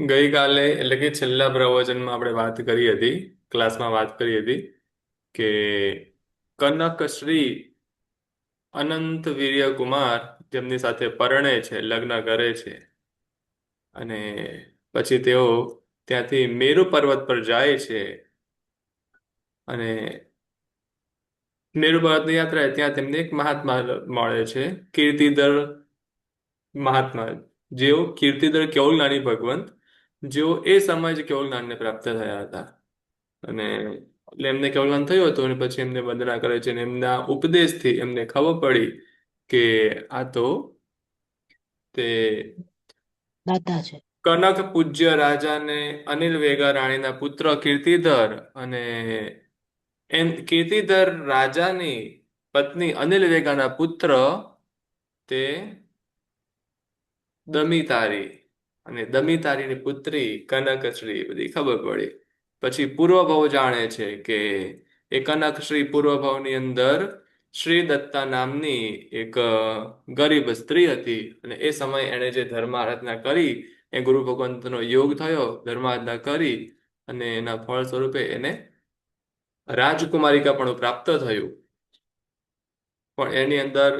ગઈકાલે એટલે કે છેલ્લા પ્રવચનમાં આપણે વાત કરી હતી, ક્લાસમાં વાત કરી હતી કે કનક શ્રી અનંત વીર્ય કુમાર જેમની સાથે પરણે છે, લગ્ન કરે છે અને પછી તેઓ ત્યાંથી મેરુ પર્વત પર જાય છે અને મેરુ પર્વતની યાત્રા ત્યાં તેમને એક મહાત્મા મળે છે, કીર્તિધર મહાત્મા, જેઓ કીર્તિધર કેવલજ્ઞાની ભગવંત, જેઓ એ સમયે જ કેવલજ્ઞાનને પ્રાપ્ત થયા હતા. અને એટલે એમને કેવલજ્ઞાન થયું હતું અને પછી એમને વંદના કરે છે અને એમના ઉપદેશથી એમને ખબર પડી કે આ તો તે દાતા છે. કનક પૂજ્ય રાજાને અનિલ વેગા રાણીના પુત્ર કીર્તિધર અને કીર્તિધર રાજાની પત્ની અનિલ વેગાના પુત્ર તે દમિતારી અને દમિતારીની પુત્રી કનકશ્રી, બધી ખબર પડી. પછી પૂર્વભવ જાણે છે કે એ કનકશ્રી પૂર્વભવની અંદર શ્રી દત્તા નામની એક ગરીબ સ્ત્રી હતી અને એ સમયે એણે જે ધર્મ આરાધના કરી એ ગુરુ ભગવંતનો યોગ થયો, ધર્મારાધના કરી અને એના ફળ સ્વરૂપે એને રાજકુમારિકા પણ પ્રાપ્ત થયું. પણ એની અંદર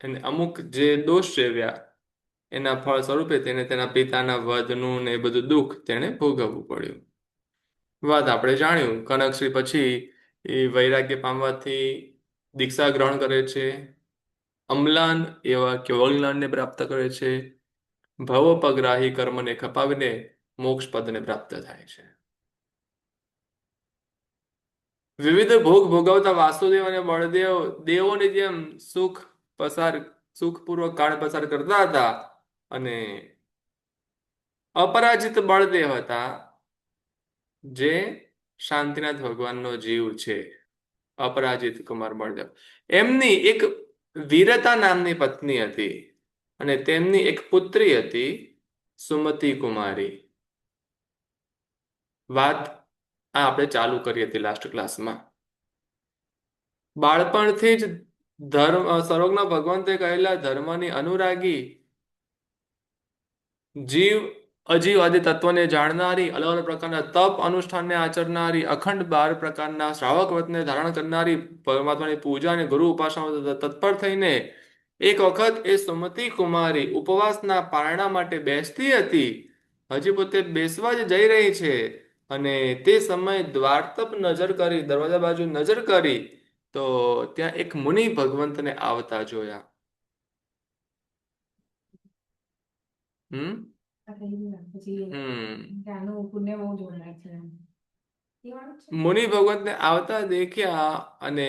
એને અમુક જે દોષ સેવ્યા એના ફળ સ્વરૂપે તેને તેના પિતાના વધનું ને એ બધું દુઃખ તેને ભોગવવું પડ્યું. વાત આપણે જાણ્યું. કનકશ્રી પછી એ વૈરાગ્ય પામવાથી દીક્ષા ગ્રહણ કરે છે, અમ્લાન એવા કેવલજ્ઞાનને પ્રાપ્ત કરે છે, ભવોપગ્રાહી કર્મને ખપાવીને મોક્ષ પદને પ્રાપ્ત થાય છે. વિવિધ ભોગ ભોગવતા વાસુદેવ અને બળદેવ દેવોની જેમ સુખપૂર્વક કાળ પસાર કરતા હતા અને અપરાજિત બળદેવ હતા, જે શાંતિનાથ ભગવાનનો જીવ છે, અપરાજિત કુમાર બળદેવ. એમની એક વીરતા નામની પત્ની હતી અને તેમની એક પુત્રી હતી સુમતિ કુમારી. વાત આ આપણે ચાલુ કરી હતી લાસ્ટ ક્લાસમાં. બાળપણથી જ સર્વજ્ઞ ભગવંતે કહેલા ધર્મની અનુરાગી જીવ, અજીવ આદિ તત્વને જાણનારી, અલગ અલગ પ્રકારના તપ અનુષ્ઠાનને આચરનારી, અખંડ 12 પ્રકારના શ્રાવક વ્રતને ધારણ કરનારી, પરમાત્માની પૂજા અને ગુરુ ઉપાસનામાં તત્પર થઈને એક વખત એ સુમતિ કુમારી ઉપવાસના પારણા માટે બેસતી હતી. હજી પોતે બેસવા જ જઈ રહી છે અને તે સમયે દ્વારતપ નજર કરી, દરવાજા બાજુ નજર કરી તો ત્યાં એક મુનિ ભગવંતને આવતા જોયા. હમ મુનિ ભગવંતને આવતા દેખ્યા અને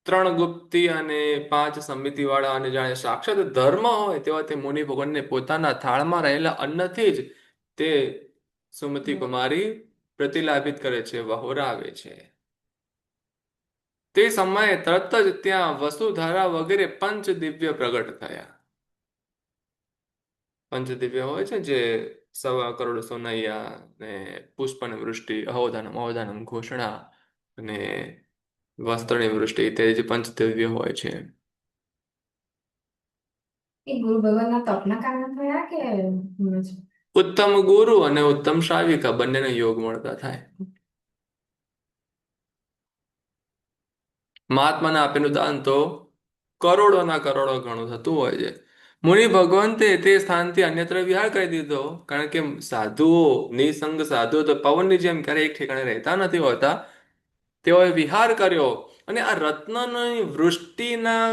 3 ગુપ્તી અને 5 સમિતિ વાળા અને જાણે સાક્ષાત ધર્મ હોય તેવા તે મુનિ ભગવાનને પોતાના થાળમાં રહેલા અન્નથી જ તે સુમતિ કુમારી પ્રતિલાભિત કરે છે, વહોરાવે છે. તે સમયે તરત જ ત્યાં વસુધારા વગેરે પંચ દિવ્ય પ્રગટ થયા. પંચદિવ્ય હોય છે જે 1.25 કરોડ સોનૈયા ને પુષ્પની વૃષ્ટિ, અહોદાનમ અહોદાનમ ઘોષણા અને વસ્ત્રની વૃષ્ટિ, તે જે પંચદિવ્ય હોય છે. એ ગુરુ ભગવાનના તપના કારણે થયા કે હમણાં જ? ઉત્તમ ગુરુ અને ઉત્તમ શ્રાવિકા બંનેનો યોગ મળતા થાય. મહાત્માને આપેલું દાન તો કરોડોના કરોડો ગણું થતું હોય છે. મુનિ ભગવંતે તે સ્થાનથી અન્યત્ર વિહાર કરી દીધો, કારણ કે સાધુઓ, નિસંગ સાધુઓ તો પવનની જેમ ક્યારેય એક ઠેકાણે રહેતા નથી હોતા. તેઓએ વિહાર કર્યો અને આ રત્નની વૃષ્ટિના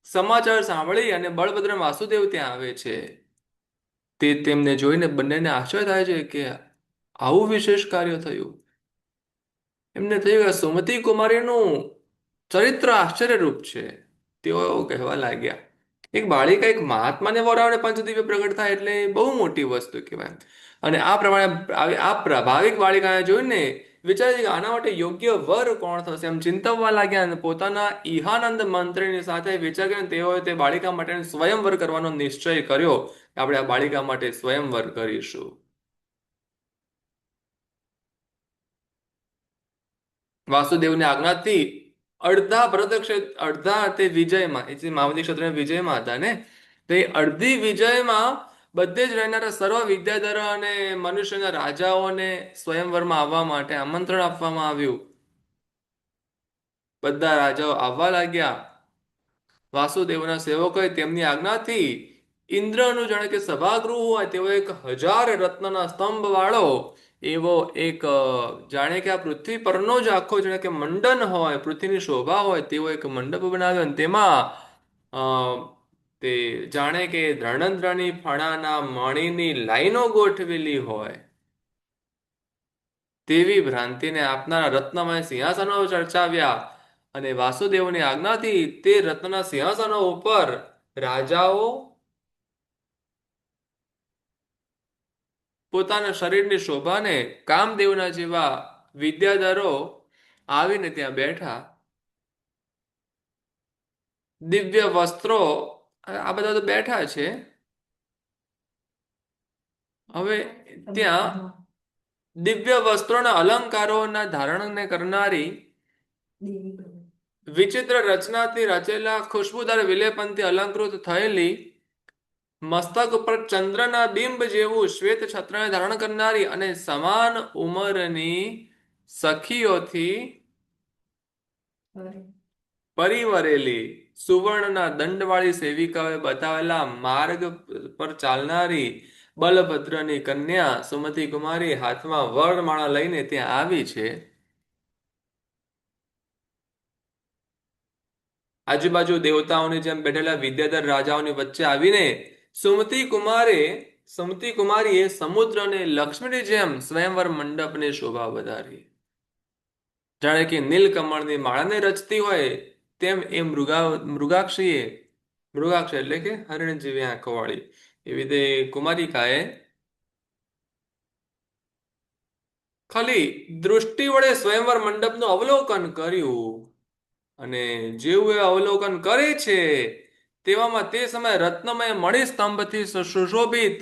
સમાચાર સાંભળી અને બળભદ્ર વાસુદેવ ત્યાં આવે છે. તે તેમને જોઈને બંનેને આશ્ચર્ય થાય છે કે આવું વિશેષ કાર્ય થયું. એમને થયું કે સુમતિ કુમારીનું ચરિત્ર આશ્ચર્યરૂપ છે. તેઓ એવું કહેવા લાગ્યા. એક બાળિકા એક મહાત્માને વરાવને પંચદિવ્ય પ્રગટ થાય એટલે એ બહુ મોટી વસ્તુ કહેવાય. અને આ પ્રમાણે આ પ્રભાવિક બાળિકાને જોઈને વિચારે છે કે આના માટે યોગ્ય વર કોણ થશે, એમ ચિંતવવા લાગ્યા અને પોતાના ઈહાનંદ મંત્રીની સાથે વિચાર કરીને તેઓએ તે બાળિકા માટે સ્વયંવર કરવાનો નિશ્ચય કર્યો કે આપણે આ બાળિકા માટે સ્વયંવર કરીશું. વાસુદેવની આજ્ઞાથી અડધા ભરતક્ષેત્ર, અડધા તે વિજયમાં, એ જે માવતી ક્ષત્રના વિજયમાં હતા ને, તે અડધી વિજયમાં બધે જ રહેનારા સર્વ વિદ્યાધરો અને મનુષ્યના રાજાઓને સ્વયંવરમાં આવવા માટે આમંત્રણ આપવામાં આવ્યું. બધા રાજાઓ આવવા લાગ્યા. વાસુદેવના સેવકોએ તેમની આજ્ઞાથી ઇન્દ્રનું જાણે કે સભાગૃહ હોય તેવો એક 1000 રત્નના સ્તંભ વાળો એવો એક જાણે કે આ પૃથ્વી પરનો જ આખો જાણે કે મંડન હોય, પૃથ્વીની શોભા હોય તેવો એક મંડપ બનાવ્યો અને તેમાં અ, તે જાણે કે ધણધણી ફણાના મણીની લાઈનો ગોઠવેલી હોય તેવી ભ્રાંતિને આપનારા રત્નમય સિંહાસનો ચર્ચાવ્યા. અને વાસુદેવની આજ્ઞાથી તે રત્નના સિંહાસનો ઉપર રાજાઓ પોતાના શરીરની શોભાને કામદેવના જેવા વિદ્યાધરો આવીને ત્યાં બેઠા. દિવ્ય વસ્ત્રો, આ બધા તો બેઠા છે. હવે ત્યાં હા. દિવ્ય વસ્ત્રોના અલંકારોના ધારણને કરનારી દેવી બની. વિચિત્ર રચનાથી રચેલા ખુશ્બુદાર વિલેપનથી અલંકૃત થયેલી મસ્તક ઉપર ચંદ્રના બિંબ જેવું શ્વેત છત્રને ધારણ કરનારી અને સમાન ઉંમરની સખીઓથી અરે. પરિવરેલી સુવર્ણના દંડવાળી સેવિકાઓએ બતાવેલા માર્ગ પર ચાલનારી બલભદ્રની કન્યા સુમતિ કુમારી હાથમાં વરમાળા લઈને ત્યાં આવી છે. આજુબાજુ દેવતાઓની જેમ બેઠેલા વિદ્યાધર રાજાઓની વચ્ચે આવીને સુમતિ કુમારે સુમતિ કુમારીએ સમુદ્ર અને લક્ષ્મીની જેમ સ્વયંવર મંડપની શોભા વધારી. જાણે કે નીલકમળની માળાને રચતી હોય તેમ એ મૃગાક્ષીએ, મૃગાક્ષ એટલે કે હરિણ જેવી આંખો વાળી, એવી રીતે કુમારિકાએ ખાલી દૃષ્ટિ વડે સ્વયંવર મંડપનું અવલોકન કર્યું. અને જેવું એ અવલોકન કરે છે તેવામાં તે સમયે રત્નમય મણિસ્તંભથી સુશોભિત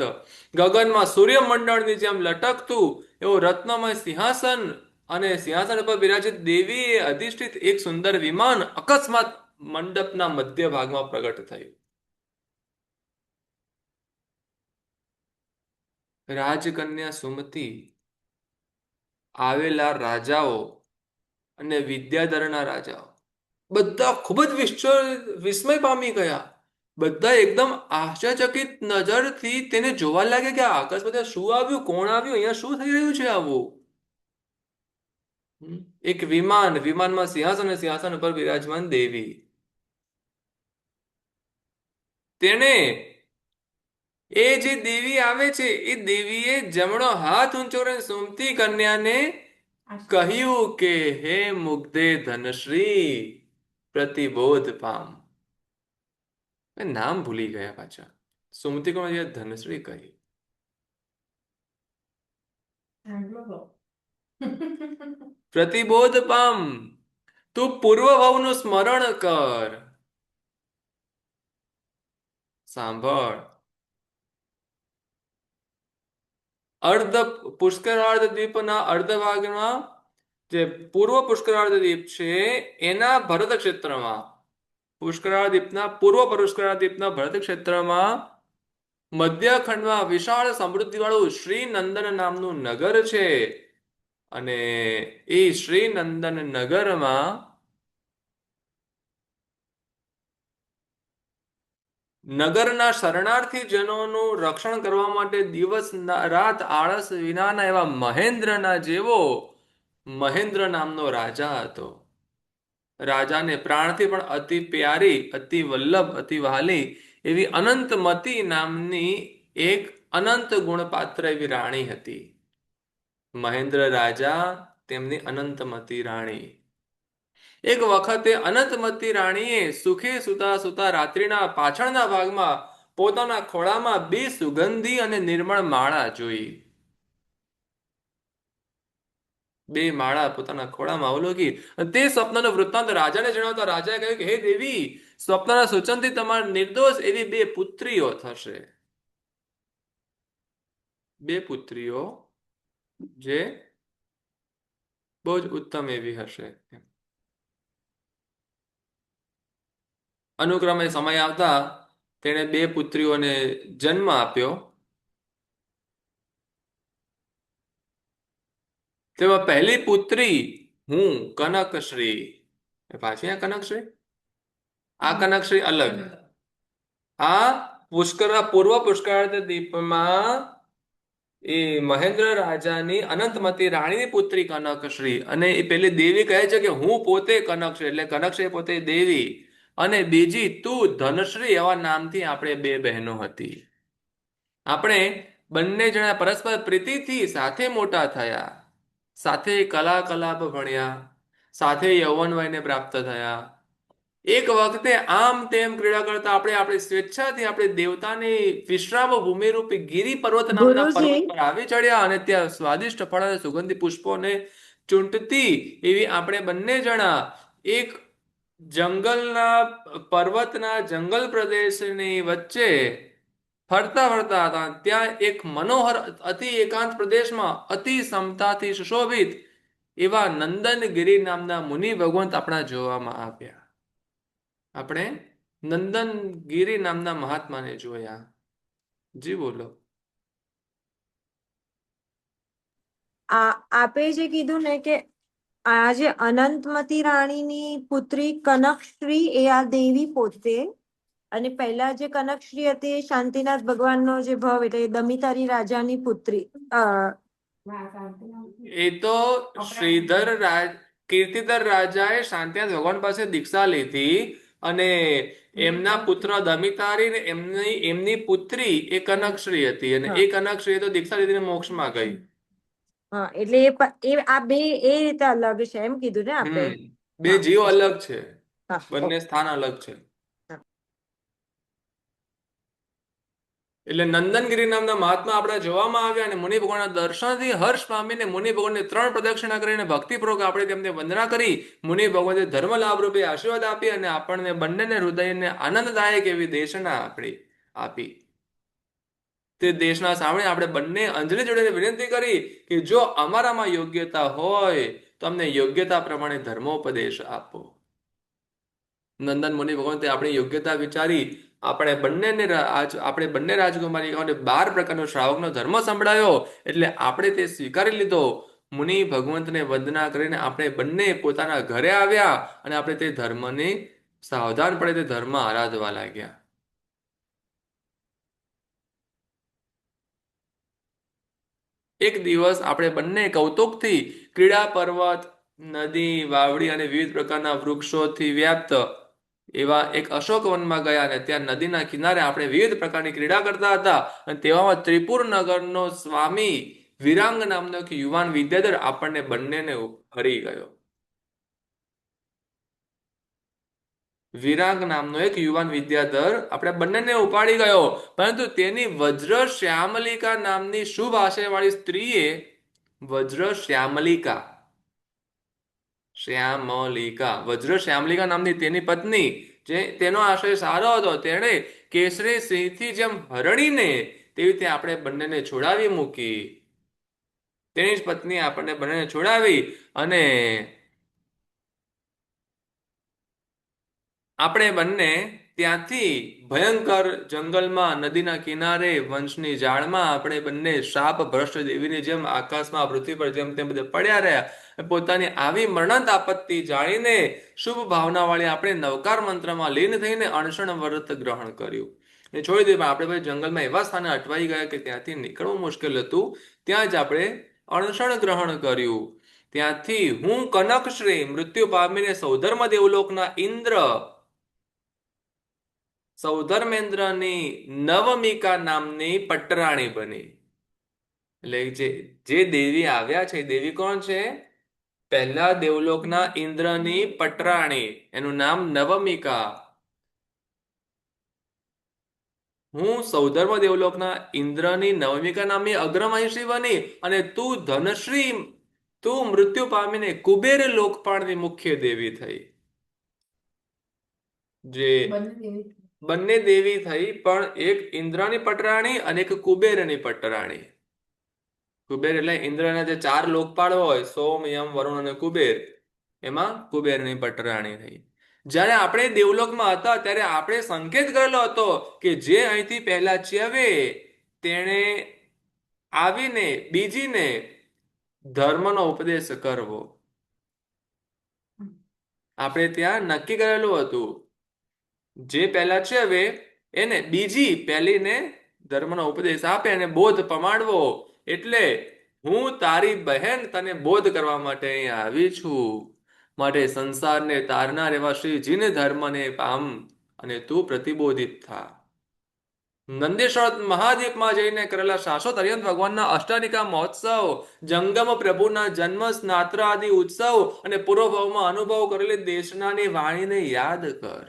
ગગનમાં સૂર્યમંડળની જેમ લટકતું એવું રત્નમય સિંહાસન અને સિંહાસન પર બિરાજિત દેવીએ અધિષ્ઠિત એક સુંદર વિમાન અકસ્માત મંડપના મધ્ય ભાગમાં પ્રગટ થયું. રાજકન્યા સુમતિ, આવેલા રાજાઓ અને વિદ્યાધરના રાજાઓ બધા ખૂબ જ વિસ્મય પામી ગયા. બધા એકદમ આશ્ચર્યચકિત નજરથી તેને જોવા લાગે કે આ અકસ્માતે શું આવ્યું, કોણ આવ્યું, અહીંયા શું થઈ રહ્યું છે આવું. એક વિમાન, વિમાનમાં સિંહાસન અને સિંહાસન ઉપર બિરાજમાન દેવી. તેને એ જે દેવી આવે છે એ દેવીએ જમણો હાથ ઊંચો કરીને સુમતી કન્યાને કહ્યું કે હે મુગ્ધે ધનશ્રી પ્રતિબોધ પામ. નામ ભૂલી ગયા પાછા. સુમતિ કુમારી ધનશ્રી કહી. સાંભળો. પ્રતિબોધ પામ, તું પૂર્વ ભવનું સ્મરણ કર. સાંભળ. અર્ધ પુષ્કરાર્ધ દ્વીપના અર્ધ ભાગમાં જે પૂર્વ પુષ્કરાર્ધ દ્વીપ છે એના ભરત ક્ષેત્રમાં, પુષ્કરાર્ધ દ્વીપના પૂર્વ પુષ્કરાર્ધ દ્વીપના ભરત ક્ષેત્રમાં મધ્ય ખંડમાં વિશાળ સમૃદ્ધિવાળું શ્રીનંદન નામનું નગર છે. અને એ શ્રીનંદન નગરમાં નગરના શરણાર્થી જનોનું રક્ષણ કરવા માટે દિવસ રાત આળસ વિનાના એવા મહેન્દ્રના જેવો મહેન્દ્ર નામનો રાજા હતો. રાજાને પ્રાણથી પણ અતિ પ્યારી, અતિ વલ્લભ, અતિ વહાલી એવી અનંતમતી નામની એક અનંત ગુણપાત્ર એવી રાણી હતી. મહેન્દ્ર રાજા, તેમની અનંતમતી રાણી. એક વખતે અનંતમતી રાણીએ સુખે સુતા સુતા રાત્રિના પાછળના ભાગમાં પોતાના ખોળામાં બે સુગંધી અને નિર્મળ માળા જોઈ. બે માળા પોતાના ખોળામાં અવલોકી તે સ્વપ્નનો વૃત્તાંત રાજાને જણાવતા રાજાએ કહ્યું કે હે દેવી, સ્વપ્નના સૂચનથી તમારા નિર્દોષ એવી બે પુત્રીઓ થશે. બે પુત્રીઓ જે બહુ જ ઉત્તમ એવી હશે. અનુક્રમે સમય આવતા તેણે બે પુત્રીઓને જન્મ આપ્યો. તેમાં પહેલી પુત્રી હું કનકશ્રી. પાછી આ કનકશ્રી, આ કનકશ્રી અલગ. આ પુષ્કરના પૂર્વ પુષ્કરાર્થ દીપમાં એ મહેન્દ્ર રાજાની અનંતમતી રાણીની પુત્રી કનકશ્રી, અને એ પેલી દેવી કહે છે કે હું પોતે કનકશ્રી, એટલે કનકશ્રી પોતે દેવી. અને બીજી તું ધનશ્રી, એવા નામથી આપણે બે બહેનો હતી. આપણે બંને જણા પરસ્પર પ્રીતિથી સાથે મોટા થયા, સાથે કલા કલાપ ભણ્યા, સાથે યૌવન વયને પ્રાપ્ત થયા. એક વખતે આમ તેમ ક્રીડા કરતા આપણે આપણી સ્વેચ્છાથી આપણે દેવતાની વિશ્રામ ભૂમિ રૂપી ગિરી પર્વત નામના ગુરુજી, પર્વત પર આવી ચડ્યા, અને ત્યાં સ્વાદિષ્ટ ફળ અને સુગંધી પુષ્પોને ચૂંટતી એવી આપણે બંને જણા એક જંગલના પર્વતના જંગલ પ્રદેશની વચ્ચે ફરતા ફરતા હતા. ત્યાં એક મનોહર અતિ એકાંત પ્રદેશમાં અતિ સમતાથી સુશોભિત એવા નંદનગિરી નામના મુનિ ભગવંત આપણા જોવામાં આવ્યા. આપણે નંદનગિરી નામના મહાત્માને જોયા. જી બોલો. આપે જે કીધું ને કે આ જે અનંતમતી રાણીની પુત્રી કનકશ્રી એ આ દેવી પોતે, અને પહેલા જે કનકશ્રી હતી એ શાંતિનાથ ભગવાનનો જે ભવ એટલે દમિતારી રાજાની પુત્રી. એ તો શ્રીધર રાજ કીર્તિધર રાજાએ શાંતિનાથ ભગવાન પાસે દીક્ષા લીધી, અને એમના પુત્ર દમિતારી ને એમની એમની પુત્રી એ કનકશ્રી હતી, અને એ કનકશ્રી તો દીક્ષા લીધીને મોક્ષમાં ગઈ. હા, એટલે આ બે એ રીતે અલગ છે એમ કીધું ને આપે. બે જીવ અલગ છે, હા, બંને સ્થાન અલગ છે. હા. એટલે નંદનગિરી નામના મહાત્મા આપણે જોવામાં આવ્યા, અને મુનિ ભગવાનના દર્શનથી હર્ષ પામીને મુનિ ભગવાનને 3 પ્રદક્ષિણા કરીને ભક્તિપૂર્વક આપણે તેમને વંદના કરી. મુનિ ભગવાને ધર્મ લાભ રૂપે આશીર્વાદ આપી, અને આપણને બંનેને હૃદયને આનંદદાયક એવી દેશના આપી. તે દેશના સામે આપણે બંને અંજલિ જોડીને વિનંતી કરી કે જો અમારામાં યોગ્યતા હોય તો અમને યોગ્યતા પ્રમાણે ધર્મોપદેશ આપો. નંદન મુનિ ભગવંતે આપણી યોગ્યતા વિચારી આપણે બંને રાજકુમારીઓને 12 પ્રકારનો શ્રાવકનો ધર્મ સંભળાયો, એટલે આપણે તે સ્વીકારી લીધો. મુનિ ભગવંતને વંદના કરીને આપણે બંને પોતાના ઘરે આવ્યા, અને આપણે તે ધર્મને સાવધાનપણે તે ધર્મ આરાધવા લાગ્યા. એક દિવસ આપણે બંને કૌતુકથી ક્રીડા પર્વત, નદી, વાવડી અને વિવિધ પ્રકારના વૃક્ષોથી વ્યાપ્ત એવા એક અશોકવનમાં ગયા, અને ત્યાં નદીના કિનારે આપણે વિવિધ પ્રકારની ક્રીડા કરતા હતા. અને તેવામાં ત્રિપુર નગરનો સ્વામી વિરાંગ નામનો એક યુવાન વિદ્યાધર આપણને બંનેને હરી ગયો. વિરાંગ નામનો એક યુવાન વિદ્યાધર આપણે બંનેને ઉપાડી ગયો, પરંતુ તેની વજ્ર શ્યામલિકા નામની શુભ આશયવાળી સ્ત્રીએ વજ્ર શ્યામલિકા વજ્ર શ્યામલિકા નામની તેની પત્ની, જે તેનો આશય સારો હતો, તેણે કેસરી સિંહથી જેમ હરણીને તેવી રીતે આપણે બંનેને છોડાવી મૂકી. તેની જ પત્ની આપણને બંનેને છોડાવી, અને આપણે બંને ત્યાંથી ભયંકર જંગલમાં નદીના કિનારે વંશની જાળમાં આપણે બંને શાપ ભ્રષ્ટ દેવીની જેમ આકાશમાં પૃથ્વી પર જેમ તેમ બધે પડ્યા રહ્યા. પોતાની આવી મરણાંત આપત્તિ જાણીને શુભ ભાવનાવાળી આપણે નવકાર મંત્રમાં લીન થઈને અણશણ વ્રત ગ્રહણ કર્યું ને છોડી દીધું. આપણે ભાઈ જંગલમાં એવા સ્થાને અટવાઈ ગયા કે ત્યાંથી નીકળવું મુશ્કેલ હતું. ત્યાં જ આપણે અણશણ ગ્રહણ કર્યું. ત્યાંથી હું કનકશ્રી મૃત્યુ પામીને સૌધર્મ દેવલોકના ઇન્દ્ર સૌધર્મેન્દ્રની નવમિકા નામની પટરાણી બની. એટલે જે દેવી આવ્યા છે, દેવી કોણ છે? પહેલા દેવલોકના ઇન્દ્રની પટરાણી, એનું નામ નવમિકા. હું સૌધર્મ દેવલોકના ઇન્દ્રની નવમિકા નામની અગ્રમહિષી બની, અને તું મૃત્યુ પામીને કુબેર લોકપાળની મુખ્ય દેવી થઈ. જે બંને દેવી થઈ, પણ એક ઇન્દ્રની પટરાણી અને એક કુબેરની પટરાણી. કુબેર એટલે ઇન્દ્રના જે 4 લોકપાળ હોય, સોમ, યમ, વરુણ અને કુબેર, એમાં કુબેરની પટરાણી થઈ. જ્યારે આપણે દેવલોકમાં હતા ત્યારે આપણે સંકેત કરેલો હતો કે જે અહીંથી પહેલા ચ્યવે તેણે આવીને બીજીને ધર્મનો ઉપદેશ કરવો. આપણે ત્યાં નક્કી કરેલું હતું જે પહેલા છે હવે એને બીજી પહેલીને ધર્મનો ઉપદેશ આપે અને બોધ પમાડવો. એટલે હું તારી બહેન તને બોધ કરવા માટે અહીં આવી છું. માટે સંસારને તારનાર એવા શ્રીજીને ધર્મને પામ અને તું પ્રતિબોધિત થા. નંદીશ્વર મહાદ્વીપમાં જઈને કરેલા શાશ્વત અર્યંત ભગવાનના અષ્ટાનિકા મહોત્સવ, જંગમ પ્રભુના જન્મ સ્નાત્ર આદિ ઉત્સવ અને પૂર્વભાવમાં અનુભવ કરેલી દેશનાની વાણીને યાદ કર.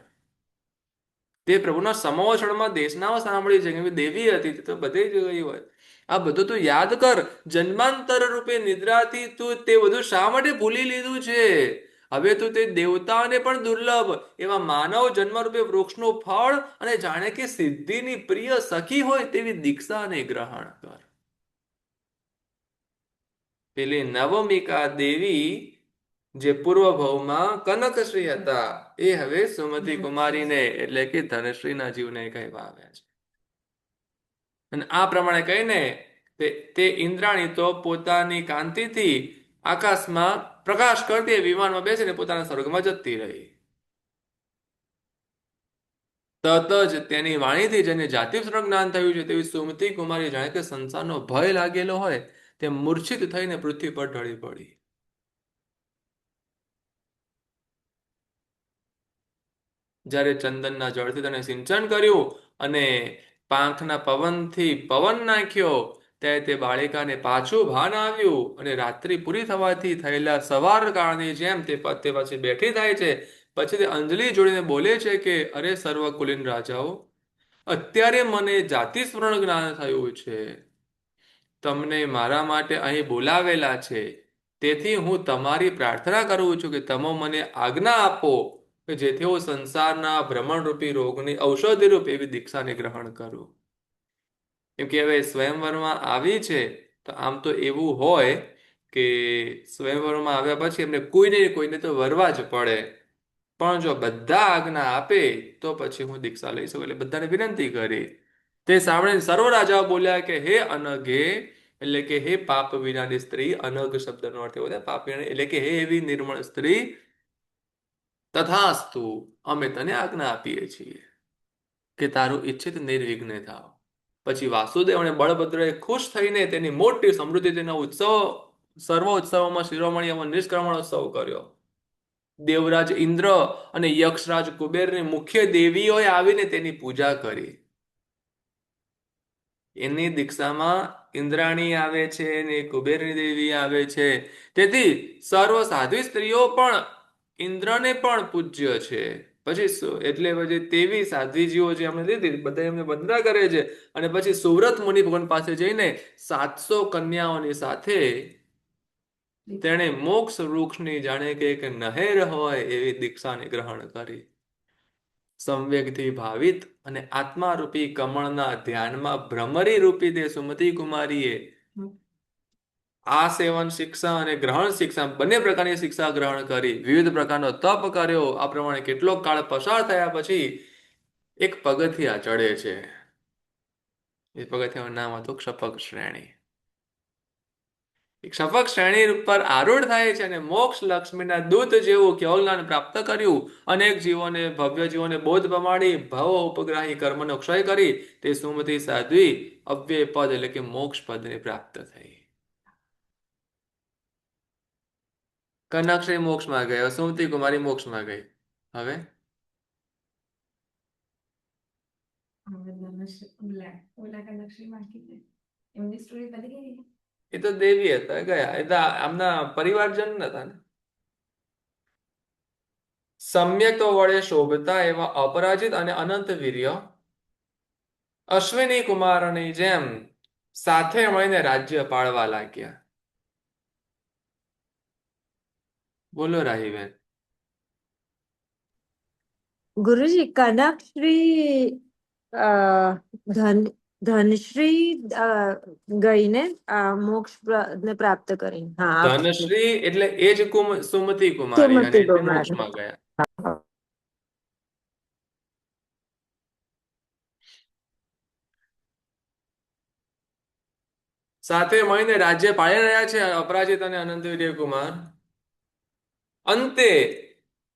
તે પ્રભુના સમોષણમાં દેશનાઓ સાંભળી છે કે દેવી હતી તે તો બધે જ ગઈ હોય. આ બધું તું યાદ કર. જન્માંતર રૂપે નિદ્રાથી તું તે બધું શા માટે ભૂલી લીધું છે? હવે તું તે દેવતાને પણ દુર્લભ એવા માનવ જન્મરૂપે વૃક્ષનું ફળ અને જાણે કે સિદ્ધિની પ્રિય સખી હોય તેવી દીક્ષાને ગ્રહણ કર. પેલી નવમિકા દેવી જે પૂર્વ ભાવમાં કનકશ્રી હતા એ હવે સુમતિ કુમારીને એટલે કે ધનશ્રીના જીવને કહેવા આવ્યા છે. અને આ પ્રમાણે કહીને તે ઇન્દ્રાણી તો પોતાની કાંતિથી આકાશમાં પ્રકાશ કરતી વિમાનમાં બેસીને પોતાના સ્વર્ગમાં જતી રહી. તત જ તેની વાણીથી જેને જાતિસ્વરૂપ જ્ઞાન થયું છે તેવી સુમતિ કુમારી જાણે કે સંસારનો ભય લાગેલો હોય તે મૂર્છિત થઈને પૃથ્વી પર ઢળી પડી. જ્યારે ચંદનના જળથી તેને સિંચન કર્યું અને પાંખના પવનથી પવન નાખ્યો ત્યારે તે બાળિકાને પાછું ભાન આવ્યું અને રાત્રિ પૂરી થવાથી થયેલા સવાર કાળની જેમ તે પછી બેઠી થાય છે. પછી તે અંજલિ જોડીને બોલે છે કે અરે સર્વ કુલીન રાજાઓ, અત્યારે મને જાતિ સ્મરણ જ્ઞાન થયું છે. તમને મારા માટે અહીં બોલાવેલા છે. તેથી હું તમારી પ્રાર્થના કરું છું કે તમે મને આજ્ઞા આપો કે જેથી હું સંસારના ભ્રમણરૂપી રોગની ઔષધિરૂપ એવી દીક્ષાને ગ્રહણ કરું. કેમ કે હવે સ્વયંવરમાં આવી છે તો આમ તો એવું હોય કે સ્વયંવરમાં આવ્યા પછી એમને કોઈને તો વરવા જ પડે. પણ જો બધા આજ્ઞા આપે તો પછી હું દીક્ષા લઈ શકું. એટલે બધાને વિનંતી કરી. તે સાંભળીને સર્વ રાજાઓ બોલ્યા કે હે અનઘે, એટલે કે હે પાપ વિનાની સ્ત્રી. અનઘ શબ્દનો અર્થ એવો થાય પાપ વિનાની, એટલે કે હે એવી નિર્મળ સ્ત્રી, તથાસ્તુ અમે તને આજ્ઞા આપીએ છીએ કે તારું ઈચ્છિત નિર્વિઘ્ન થાવ. પછી વાસુદેવ અને બળભદ્રએ ખુશ થઈને તેની મોટી સમૃદ્ધિ તેના ઉત્સવ સર્વ ઉત્સવોમાં શિરોમણી એવો નિષ્ક્રમણ ઉત્સવ કર્યો. દેવરાજ ઇન્દ્ર અને યક્ષરાજ કુબેરની મુખ્ય દેવીઓએ આવીને તેની પૂજા કરી. એની દીક્ષામાં ઇન્દ્રાણી આવે છે અને કુબેરની દેવી આવે છે. તેથી સર્વ સાધ્વી સ્ત્રીઓ પણ ઇન્દ્રને પણ પૂજ્ય છે. પછી એટલે પછી તેવી સાધ્વીજીઓ જે અમને લીધી બધા એમને વંદના કરે છે. અને પછી સુવ્રત મુનિ ભગવાન પાસે જઈને 700 કન્યાઓની સાથે તેણે મોક્ષ વૃક્ષની જાણે કે એક નહેર હોય એવી દીક્ષાને ગ્રહણ કરી. સંવેગથી ભાવિત અને આત્મારૂપી કમળના ધ્યાનમાં ભ્રમરી રૂપી તે સુમતિ કુમારીએ આ સેવન શિક્ષા અને ગ્રહણ શિક્ષા બંને પ્રકારની શિક્ષા ગ્રહણ કરી. વિવિધ પ્રકારનો તપ કર્યો. આ પ્રમાણે કેટલોક કાળ પસાર થયા પછી એક પગથિયા ચડે છે. એ પગથિયાનું નામ હતું ક્ષપક શ્રેણી. ક્ષપક શ્રેણી પર આરૂઢ થાય છે અને મોક્ષ લક્ષ્મીના દૂત જેવું કેવલદાન પ્રાપ્ત કર્યું. અનેક જીવોને ભવ્ય જીવોને બોધ પમાડી ભવ ઉપગ્રાહી કર્મનો ક્ષય કરી તે સુમતિ સાધ્વી અવ્યય પદ એટલે કે મોક્ષ પદને પ્રાપ્ત થઈ. કનકશ્રી મોક્ષમાં ગઈ, સુમતિ કુમારી મોક્ષમાં ગઈ. હવે ઓલા કનકશ્રી બાકી છે. એમની સ્ટોરી પતી ગઈ. એ તો દેવી હતા ગયા. એ તો આમના પરિવારજન હતા ને. સમ્યક તો વડે શોભતા એવા અપરાજિત અને અનંત વીર્ય અશ્વિની કુમારની જેમ સાથે મળીને રાજ્ય પાળવા લાગ્યા. બોલો રાહીબેન. ગુરુજી, કનકશ્રી ધનશ્રી ગઈને મોક્ષ ને પ્રાપ્ત કરી. હા, ધનશ્રી એટલે એ જ સુમતિ કુમારી અને તે મોક્ષમાં ગયા. સાથે મળીને રાજ્ય પાળી રહ્યા છે અપરાજિત અને અનંતવીર્ય કુમાર. અંતે